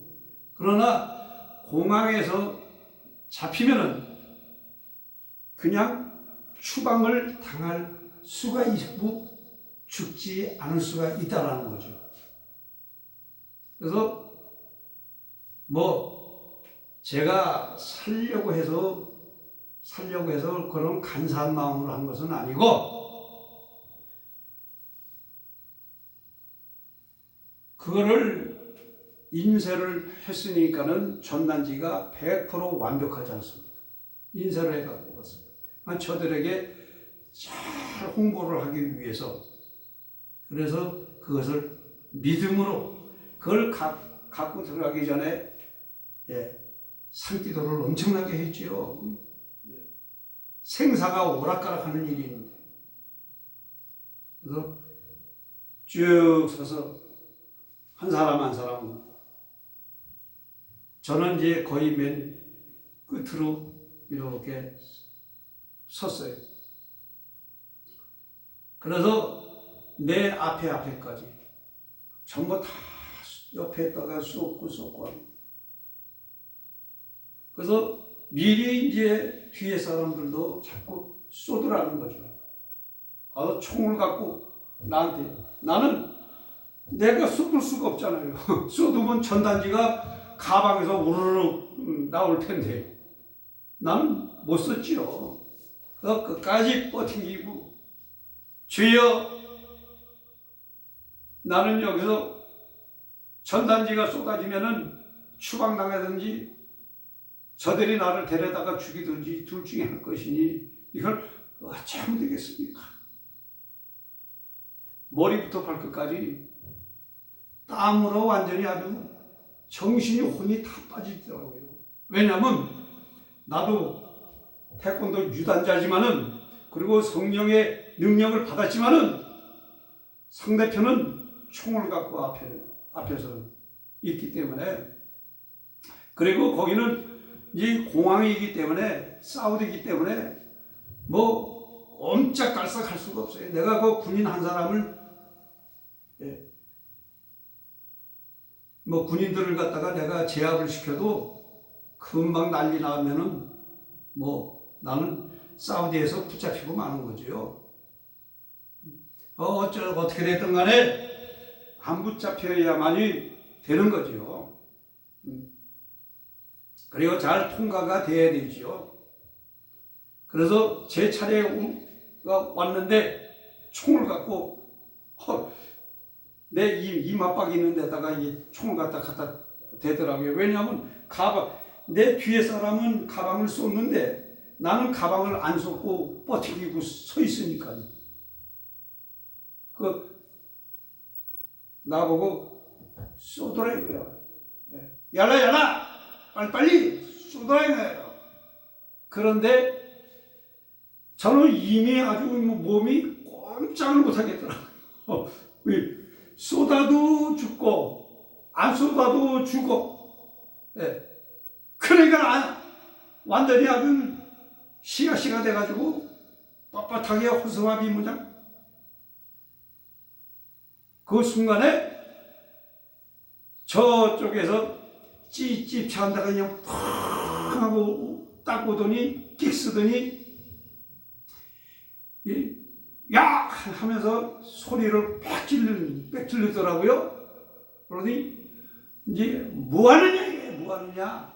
그러나 공항에서 잡히면은 그냥 추방을 당할 수가 있고 죽지 않을 수가 있다라는 거죠. 그래서 뭐 제가 살려고 해서 그런 간사한 마음으로 한 것은 아니고 그거를 인쇄를 했으니까는 전단지가 100% 완벽하지 않습니다. 인쇄를 해갖고 갔습니다. 저들에게 잘 홍보를 하기 위해서 그래서 그것을 믿음으로 그걸 갖고 들어가기 전에 산기도를 엄청나게 했지요. 생사가 오락가락하는 일이 있는데 그래서 쭉 서서 한 사람 저는 이제 거의 맨 끝으로 이렇게 섰어요. 그래서 내 앞에까지 전부 다 옆에다가 쏟고 그래서 미리 이제 뒤에 사람들도 자꾸 쏘더라는 거죠. 총을 갖고 나한테. 나는 내가 쏘을 수가 없잖아요. 쏘두면 전단지가 가방에서 우르르 나올 텐데 나는 못 썼지요. 그래서 끝까지 버티고 주여, 나는 여기서 전단지가 쏟아지면은 추방당하든지 저들이 나를 데려다가 죽이든지 둘 중에 할 것이니 이걸 어찌하면 되겠습니까? 머리부터 발끝까지 땀으로 완전히 아주 정신이 혼이 다 빠지더라고요. 왜냐하면 나도 태권도 유단자지만은, 그리고 성령의 능력을 받았지만은 상대편은 총을 갖고 앞에서 있기 때문에, 그리고 거기는 이 공항이기 때문에, 사우디이기 때문에 뭐 옴짝달싹 할 수가 없어요. 내가 그 군인 한 사람을 뭐 군인들을 갖다가 내가 제압을 시켜도 금방 난리 나면은 뭐 나는 사우디에서 붙잡히고 마는 거죠. 어떻게 됐든 간에 안 붙잡혀야만이 되는 거죠. 그리고 잘 통과가 돼야 되죠. 그래서 제 차례가 왔는데 총을 갖고 내 이마박 있는 데다가 이 총을 갖다 대더라고요. 왜냐하면 내 뒤에 사람은 가방을 쏟는데 나는 가방을 안 쏟고 버티고 서 있으니까요. 나보고 쏘더라고요. 얄라 빨리 쏘더라고요. 그런데 저는 이미 아주 몸이 꼼짝을 못하겠더라고요. 쏟아도 죽고 안 쏟아도 죽어. 그러니까 완전히 아주 시가 돼가지고 뻣뻣하게 호소합이 모양. 그 순간에 저쪽에서 찌찌 찬다가 그냥 팍 하고 딱 오더니 끽 쓰더니 야 하면서 소리를 빽 질르더라고요. 그러더니 이제 뭐 하느냐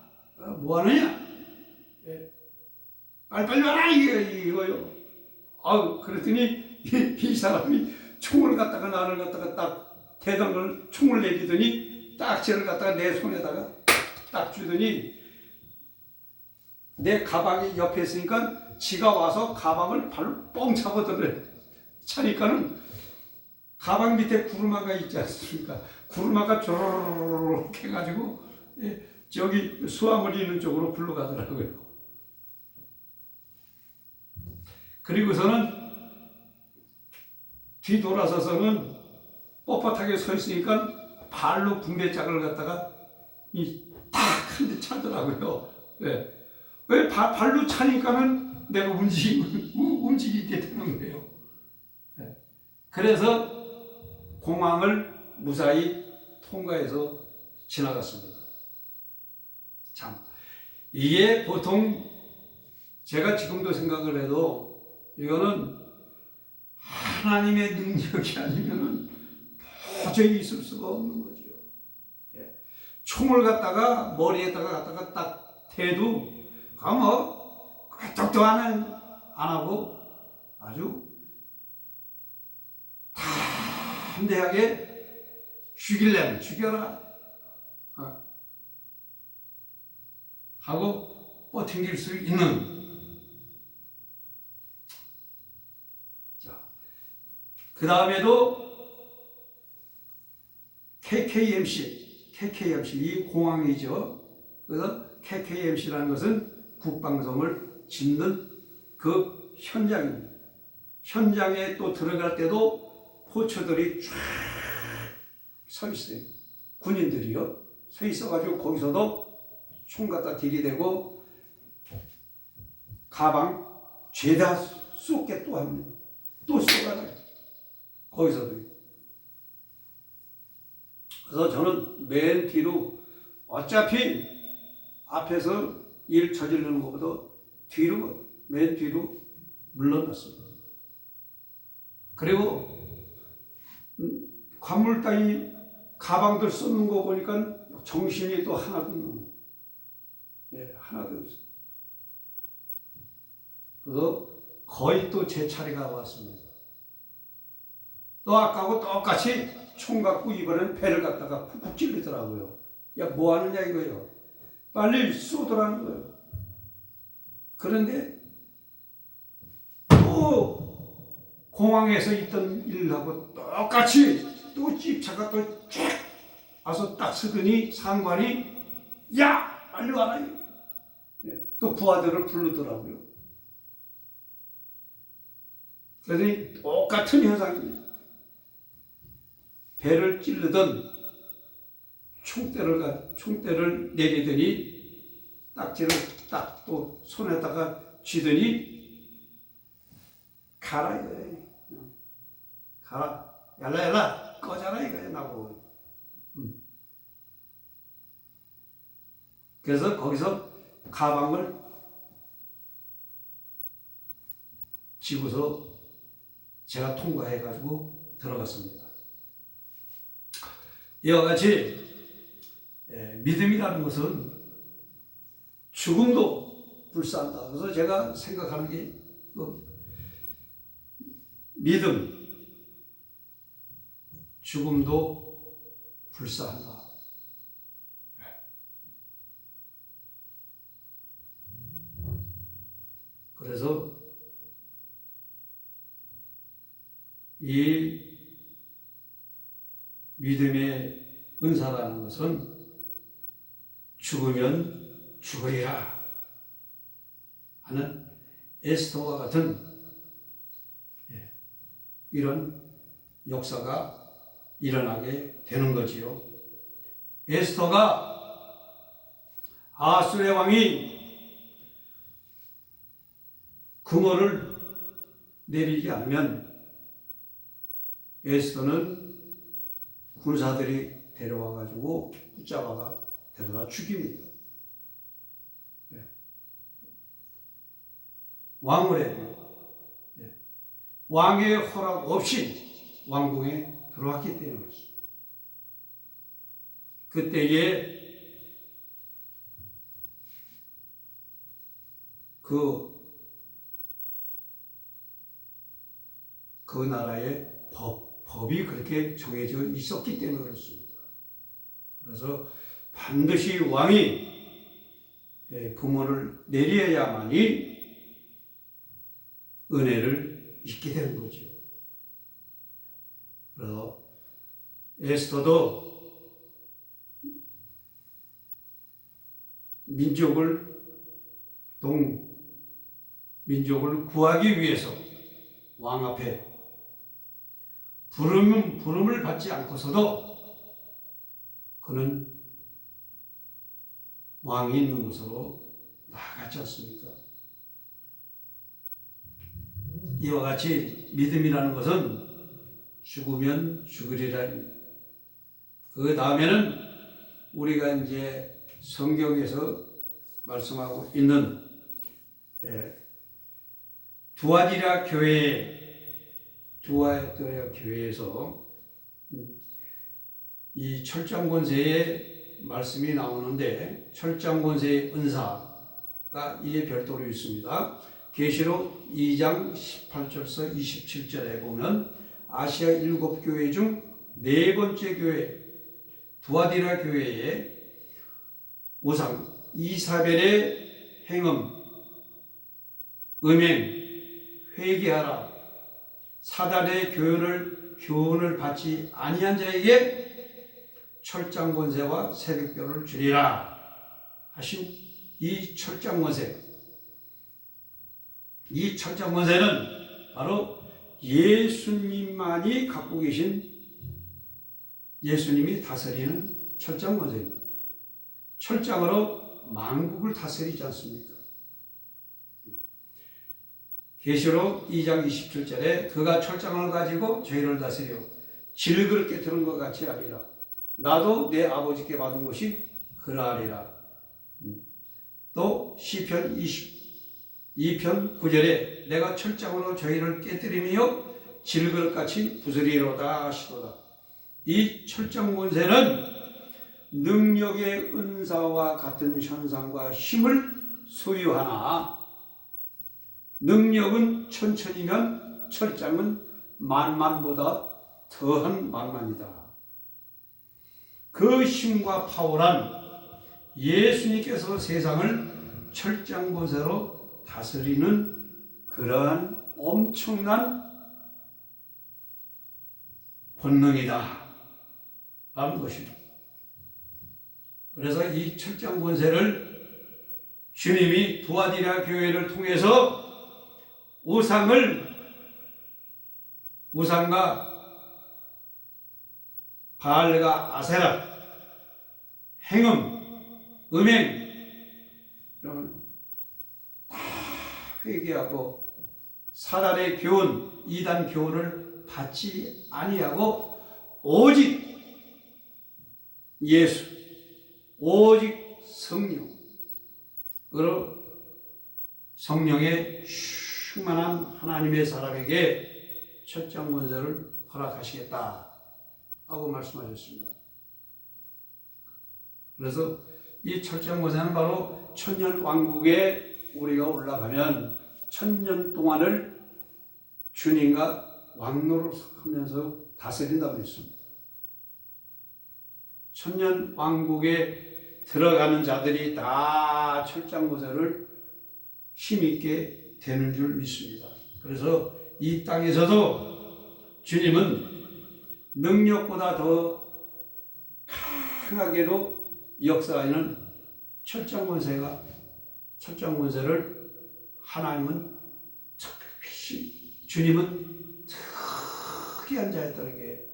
빨리 와라 이거요. 그랬더니 이 사람이 총을 갖다가 나를 갖다가 딱 대던을 총을 내리더니 딱 쟤를 갖다가 내 손에다가 딱 주더니 내 가방이 옆에 있으니까 지가 와서 가방을 발로 뻥 잡아들어요. 차니까는 가방 밑에 구르마가 있지 않습니까? 구르마가 조르르르 해가지고 저기 수화물이 있는 쪽으로 굴러가더라고요. 그리고서는 뒤돌아서서는 뻣뻣하게 서 있으니까 발로 붕대짝을 갖다가 딱 한 대 차더라고요. 왜 발로 차니까는 내가 움직이게 되는 거예요. 그래서 공항을 무사히 통과해서 지나갔습니다. 참, 이게 보통 제가 지금도 생각을 해도 이거는 하나님의 능력이 아니면은 도저히 있을 수가 없는 거죠. 총을 갖다가 머리에다가 갖다가 딱 대도 뭐 끄떡도 안 하고 아주 담대하게 죽이려면 죽여라 하고 버팅길 수 있는. 자, 그 다음에도 KKMC 이 공항이죠. 그래서 KKMC라는 것은 국방성을 짓는 그 현장입니다. 현장에 또 들어갈 때도 포처들이 쫙 서 있어요. 군인들이요. 서 있어가지고 거기서도 총 갖다 들이대고 가방 죄다 쏟게 또 합니다. 또 쏟아가요. 거기서도. 그래서 저는 맨 뒤로 어차피 앞에서 일 저지르는 것보다 맨 뒤로 물러났습니다. 그리고 관물 따위 가방들 쏟는 거 보니까 정신이 또 하나도 없고, 하나도 없어요. 그래서 거의 또 제 차례가 왔습니다. 또 아까하고 똑같이 총 갖고 이번엔 배를 갖다가 푹푹 찌르더라고요. 야, 뭐 하느냐 이거예요. 빨리 쏘더라는 거예요. 그런데 또 공항에서 있던 일하고 똑같이 또 집차가 또 쫙 와서 딱 서더니 상관이 야! 빨리 와라. 또 부하들을 부르더라고요. 그러더니 똑같은 현상입니다. 배를 찌르던 총대를 내리더니 딱지를 딱 또 손에다가 쥐더니 가라 이거예요. 가라. 얄라 꺼져라 이거예요. 나보고. 그래서 거기서 가방을 쥐고서 제가 통과해가지고 들어갔습니다. 이와 같이 믿음이라는 것은 죽음도 불사한다. 그래서 제가 생각하는 게 믿음, 죽음도 불사한다. 그래서 이 믿음의 은사라는 것은 죽으면 죽으리라 하는 에스더와 같은 이런 역사가 일어나게 되는 거지요. 에스더가 아수르의 왕이 금호를 내리지 않으면 에스더는 군사들이 데려와가지고 붙잡아가 데려다 죽입니다. 왕을 해야 돼요. 왕의 허락 없이 왕궁에 들어왔기 때문에 그렇습니다. 그때에 그 나라의 법이 그렇게 정해져 있었기 때문에 그렇습니다. 그래서 반드시 왕이 금호를 내려야만이 은혜를 잊게 되는 거죠. 그래서 에스더도 민족을 구하기 위해서 왕 앞에 부름을 받지 않고서도 그는 왕이 있는 곳으로 나아갔지 않습니까? 이와 같이 믿음이라는 것은 죽으면 죽으리라. 그 다음에는 우리가 이제 성경에서 말씀하고 있는 두아디라 교회에서 이 철장권세의 말씀이 나오는데 철장권세의 은사가 이에 별도로 있습니다. 계시록 2장 18절서 27절에 보면 아시아 7교회 중 4번째 교회 두아디라 교회의 우상 이사벨의 행음, 음행, 회개하라, 사단의 교훈을 받지 아니한 자에게 철장권세와 새벽별을 주리라 하신 이 철장권세는 바로 예수님만이 갖고 계신 예수님이 다스리는 철장권세입니다. 철장으로 만국을 다스리지 않습니까? 계시록 2장 27절에 그가 철장을 가지고 죄를 다스려 질그릇게 드는 것 같이 하리라. 나도 내 아버지께 받은 것이 그러하리라. 또 시편 22편 9절에 내가 철장으로 저희를 깨뜨리며 질그릇같이 부스리로다 하시도다. 이 철장 권세는 능력의 은사와 같은 현상과 힘을 소유하나 능력은 천천이면 철장은 만만보다 더한 만만이다. 그 힘과 파워란 예수님께서 세상을 철장 권세로 다스리는 그러한 엄청난 권능이다 라는 것입니다. 그래서 이 철장 권세를 주님이 두아디라 교회를 통해서 우상과 바알과 아세라, 행음, 음행 이런 다 회개하고 사단의 교훈, 이단 교훈을 받지 아니하고 오직 예수, 오직 성령의 충만한 하나님의 사람에게 철장 권세를 허락하시겠다 하고 말씀하셨습니다. 그래서 이 철장 권세는 바로 천년 왕국에 우리가 올라가면 천년 동안을 주님과 왕노를 하면서 다스린다고 했습니다. 천년 왕국에 들어가는 자들이 다 철장 권세를 힘있게 되는 줄 믿습니다. 그래서 이 땅에서도 주님은 능력보다 더 강하게도 역사하는 철장 권세를 하나님은 주님은 특이한 자였다는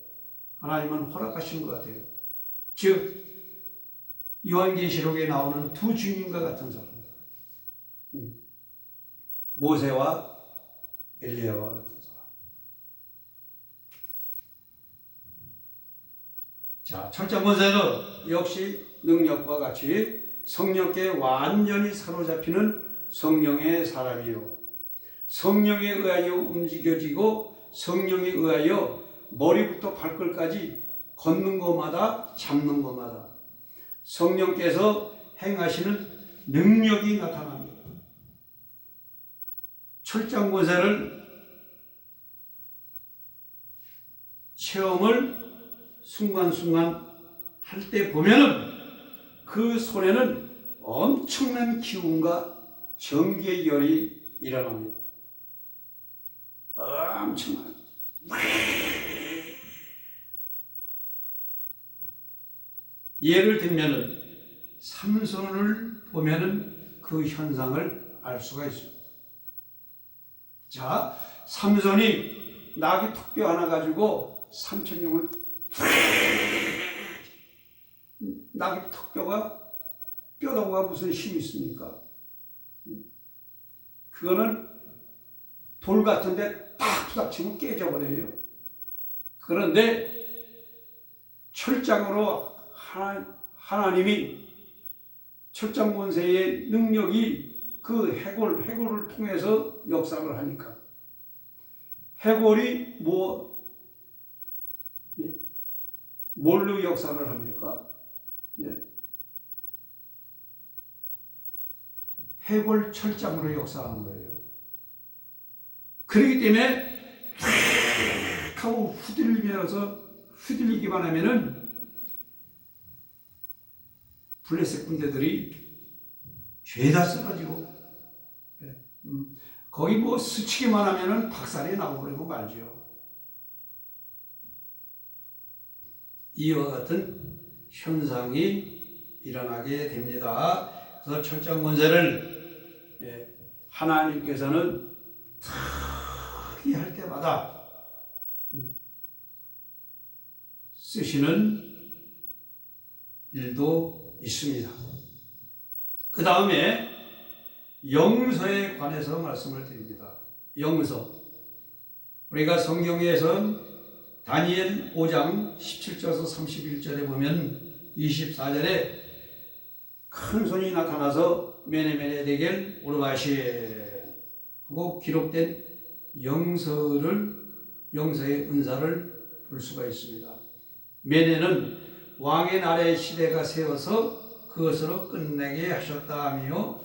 하나님은 허락하신 것 같아요. 즉 요한계시록에 나오는 두 주님과 같은 사람들, 모세와 엘리야와 같은 사람. 자, 철장 권세는 역시 능력과 같이 성령께 완전히 사로잡히는 성령의 사람이요, 성령에 의하여 움직여지고 성령에 의하여 머리부터 발끝까지 걷는 것마다 잡는 것마다 성령께서 행하시는 능력이 나타납니다. 철장 권세를 체험을 순간순간 할 때 보면은 그 손에는 엄청난 기운과 전기의 열이 일어납니다. 엄청난. 예를 들면은 삼손을 보면은 그 현상을 알 수가 있습니다. 자, 삼손이 나귀 턱뼈 하나 가지고 3,000명을 나귀 턱뼈가 뼈다구가 무슨 힘이 있습니까? 그거는 돌 같은데 딱 부닥치면 깨져버려요. 그런데 철장으로 하나님이 철장 권세의 능력이 그 해골을 통해서 역사를 하니까 해골이 뭘로 역사를 합니까? 해골 철장으로 역사하는 거예요. 그렇기 때문에 탁 하고 후들리기만 하면은 블레셋 군대들이 죄다 쓰러지고 거기 스치기만 하면은 박살이 나고 그러고 말죠. 이와 같은 현상이 일어나게 됩니다. 그래서 철장 권세를 하나님께서는 특이할 때마다 쓰시는 일도 있습니다. 그 다음에 영서에 관해서 말씀을 드립니다. 영서. 우리가 성경에서 다니엘 5장 17절에서 31절에 보면 24절에 큰 손이 나타나서 메네메네 대겔 오르바시 하고 기록된 영서의 은사를 볼 수가 있습니다. 메네는 왕의 나라의 시대가 세워서 그것으로 끝내게 하셨다 하며,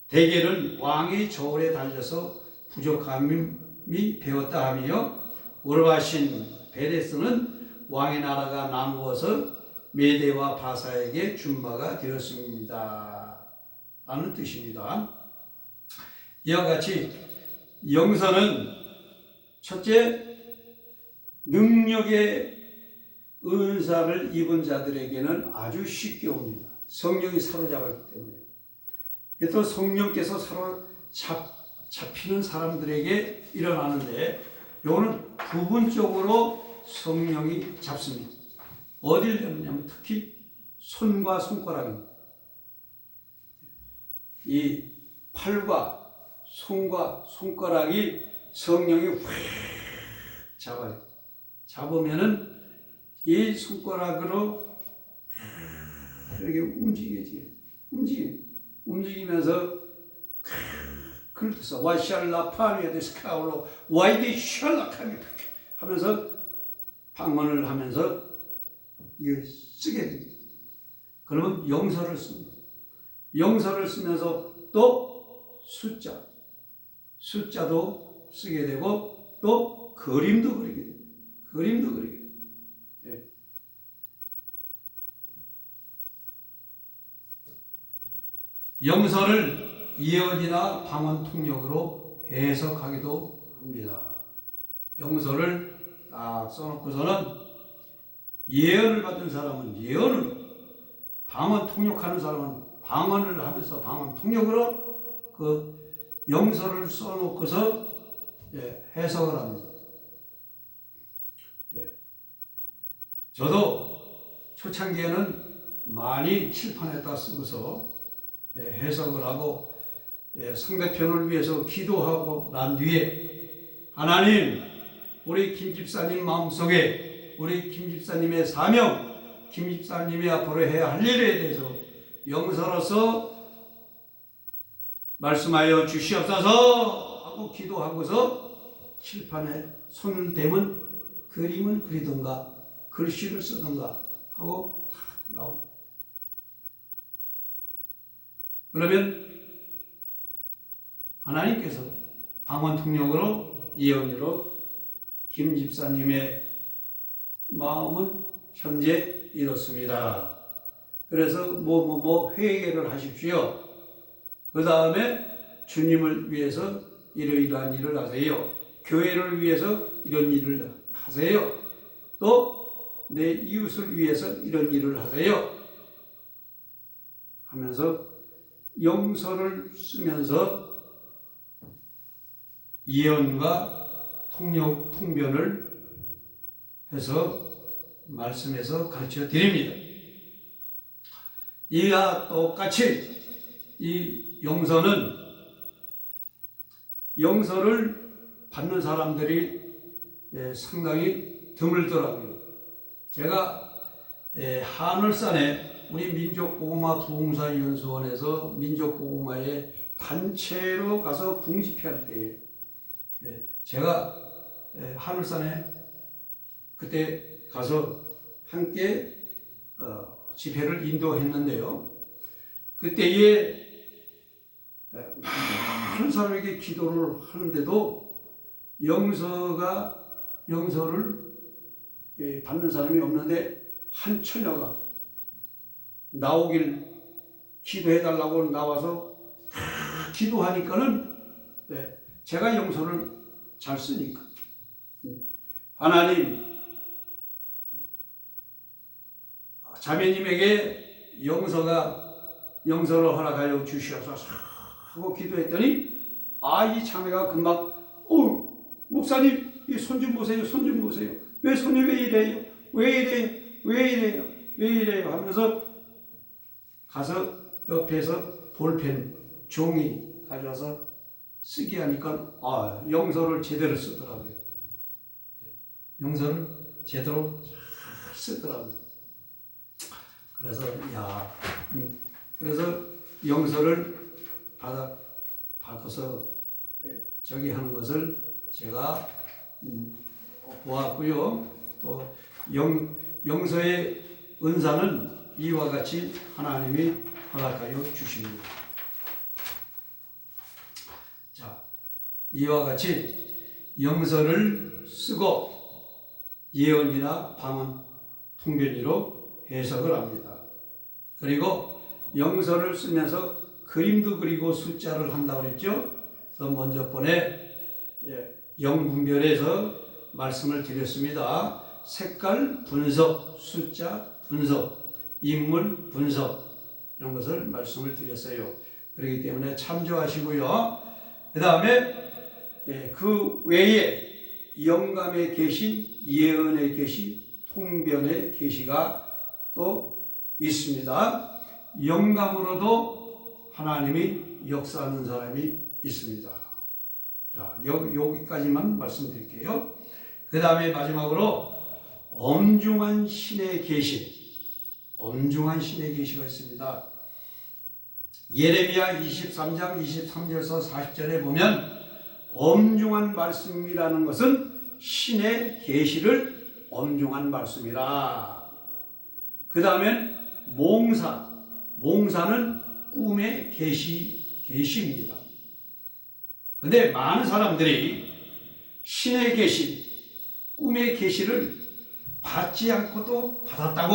대겔은 왕의 저울에 달려서 부족함이 배웠다 하며, 오르바신 베레스는 왕의 나라가 나누어서 메대와 바사에게 준 바가 되었습니다 라는 뜻입니다. 이와 같이 영서는 첫째, 능력의 은사를 입은 자들에게는 아주 쉽게 옵니다. 성령이 사로잡았기 때문에. 또 성령께서 사로잡히는 사람들에게 일어나는데, 이거는 부분적으로 성령이 잡습니다. 어디를 잡느냐면 특히 손과 손가락입니다. 이 팔과 손과 손가락이 성령이 확 잡아요. 잡으면은 이 손가락으로 이렇게 움직이면서 그래서 와샬라파미에도 스카울로 와이디 샬라카미 하면서 방언을 하면서 이거 쓰게 됩니다. 그러면 영서를 씁니다. 영서를 쓰면서 또 숫자도 쓰게 되고 또 그림도 그리게 됩니다. 예. 영서를 예언이나 방언 통역으로 해석하기도 합니다. 영서를 딱 써놓고서는 예언을 받은 사람은 예언을, 방언 통역하는 사람은 방언을 하면서 방언 통역으로 그 영서를 써놓고서 해석을 합니다. 저도 초창기에는 많이 칠판에다 쓰고서 해석을 하고 상대편을 위해서 기도하고 난 뒤에, 하나님, 우리 김 집사님 마음속에 우리 김 집사님의 사명, 김 집사님이 앞으로 해야 할 일에 대해서 영서로서 말씀하여 주시옵소서 하고 기도하고서 칠판에 손을 대면 그림을 그리든가 글씨를 쓰든가 하고 탁 나옵니다. 그러면 하나님께서 방언 통역으로 예언으로 김 집사님의 마음은 현재 이렇습니다. 그래서 회개를 하십시오. 그 다음에 주님을 위해서 이러이러한 일을 하세요. 교회를 위해서 이런 일을 하세요. 또 내 이웃을 위해서 이런 일을 하세요. 하면서 영서를 쓰면서 예언과 통변을 해서 말씀해서 가르쳐 드립니다. 이와 똑같이 이 영서를 받는 사람들이 상당히 드물더라고요. 제가 하늘산에 우리 민족보고마 부흥사연수원에서 민족보고마의 단체로 가서 부흥집회할 때에 제가 하늘산에 그때 가서 함께 집회를 인도했는데요. 그때에 많은 사람에게 기도를 하는데도 영서를 받는 사람이 없는데, 한 처녀가 나오길 기도해달라고 나와서 기도하니까는 제가 영서를 잘 쓰니까, 하나님, 자매님에게 영서를 허락하여 주시옵소서 하고 기도했더니, 이 자매가 금방 목사님 이 손 좀 보세요. 왜 손이 왜 이래요 하면서 가서 옆에서 볼펜 종이 가져와서 쓰게 하니까 영서를 제대로 쓰더라고요. 영서를 제대로 잘 쓰더라고요. 그래서 그래서 영서를 받아서 저기 하는 것을 제가 보았고요. 또 영서의 은사는 이와 같이 하나님이 허락하여 주십니다. 자, 이와 같이 영서를 쓰고 예언이나 방언, 통변이로 해석을 합니다. 그리고 영서를 쓰면서 그림도 그리고 숫자를 한다고 그랬죠. 그래서 먼저 번에 영분별해서 말씀을 드렸습니다. 색깔 분석, 숫자 분석, 인물 분석 이런 것을 말씀을 드렸어요. 그렇기 때문에 참조하시고요. 그 다음에 그 외에 영감의 계시, 예언의 계시, 통변의 계시가 또 있습니다. 영감으로도 하나님이 역사하는 사람이 있습니다. 자, 여기까지만 말씀드릴게요. 그 다음에 마지막으로 엄중한 신의 계시, 엄중한 신의 계시가 있습니다. 예레미야 23장 23절에서 40절에 보면 엄중한 말씀이라는 것은 신의 계시를 엄중한 말씀이라. 그 다음엔 몽사는 꿈의 계시입니다. 근데 많은 사람들이 신의 계시, 꿈의 계시를 받지 않고도 받았다고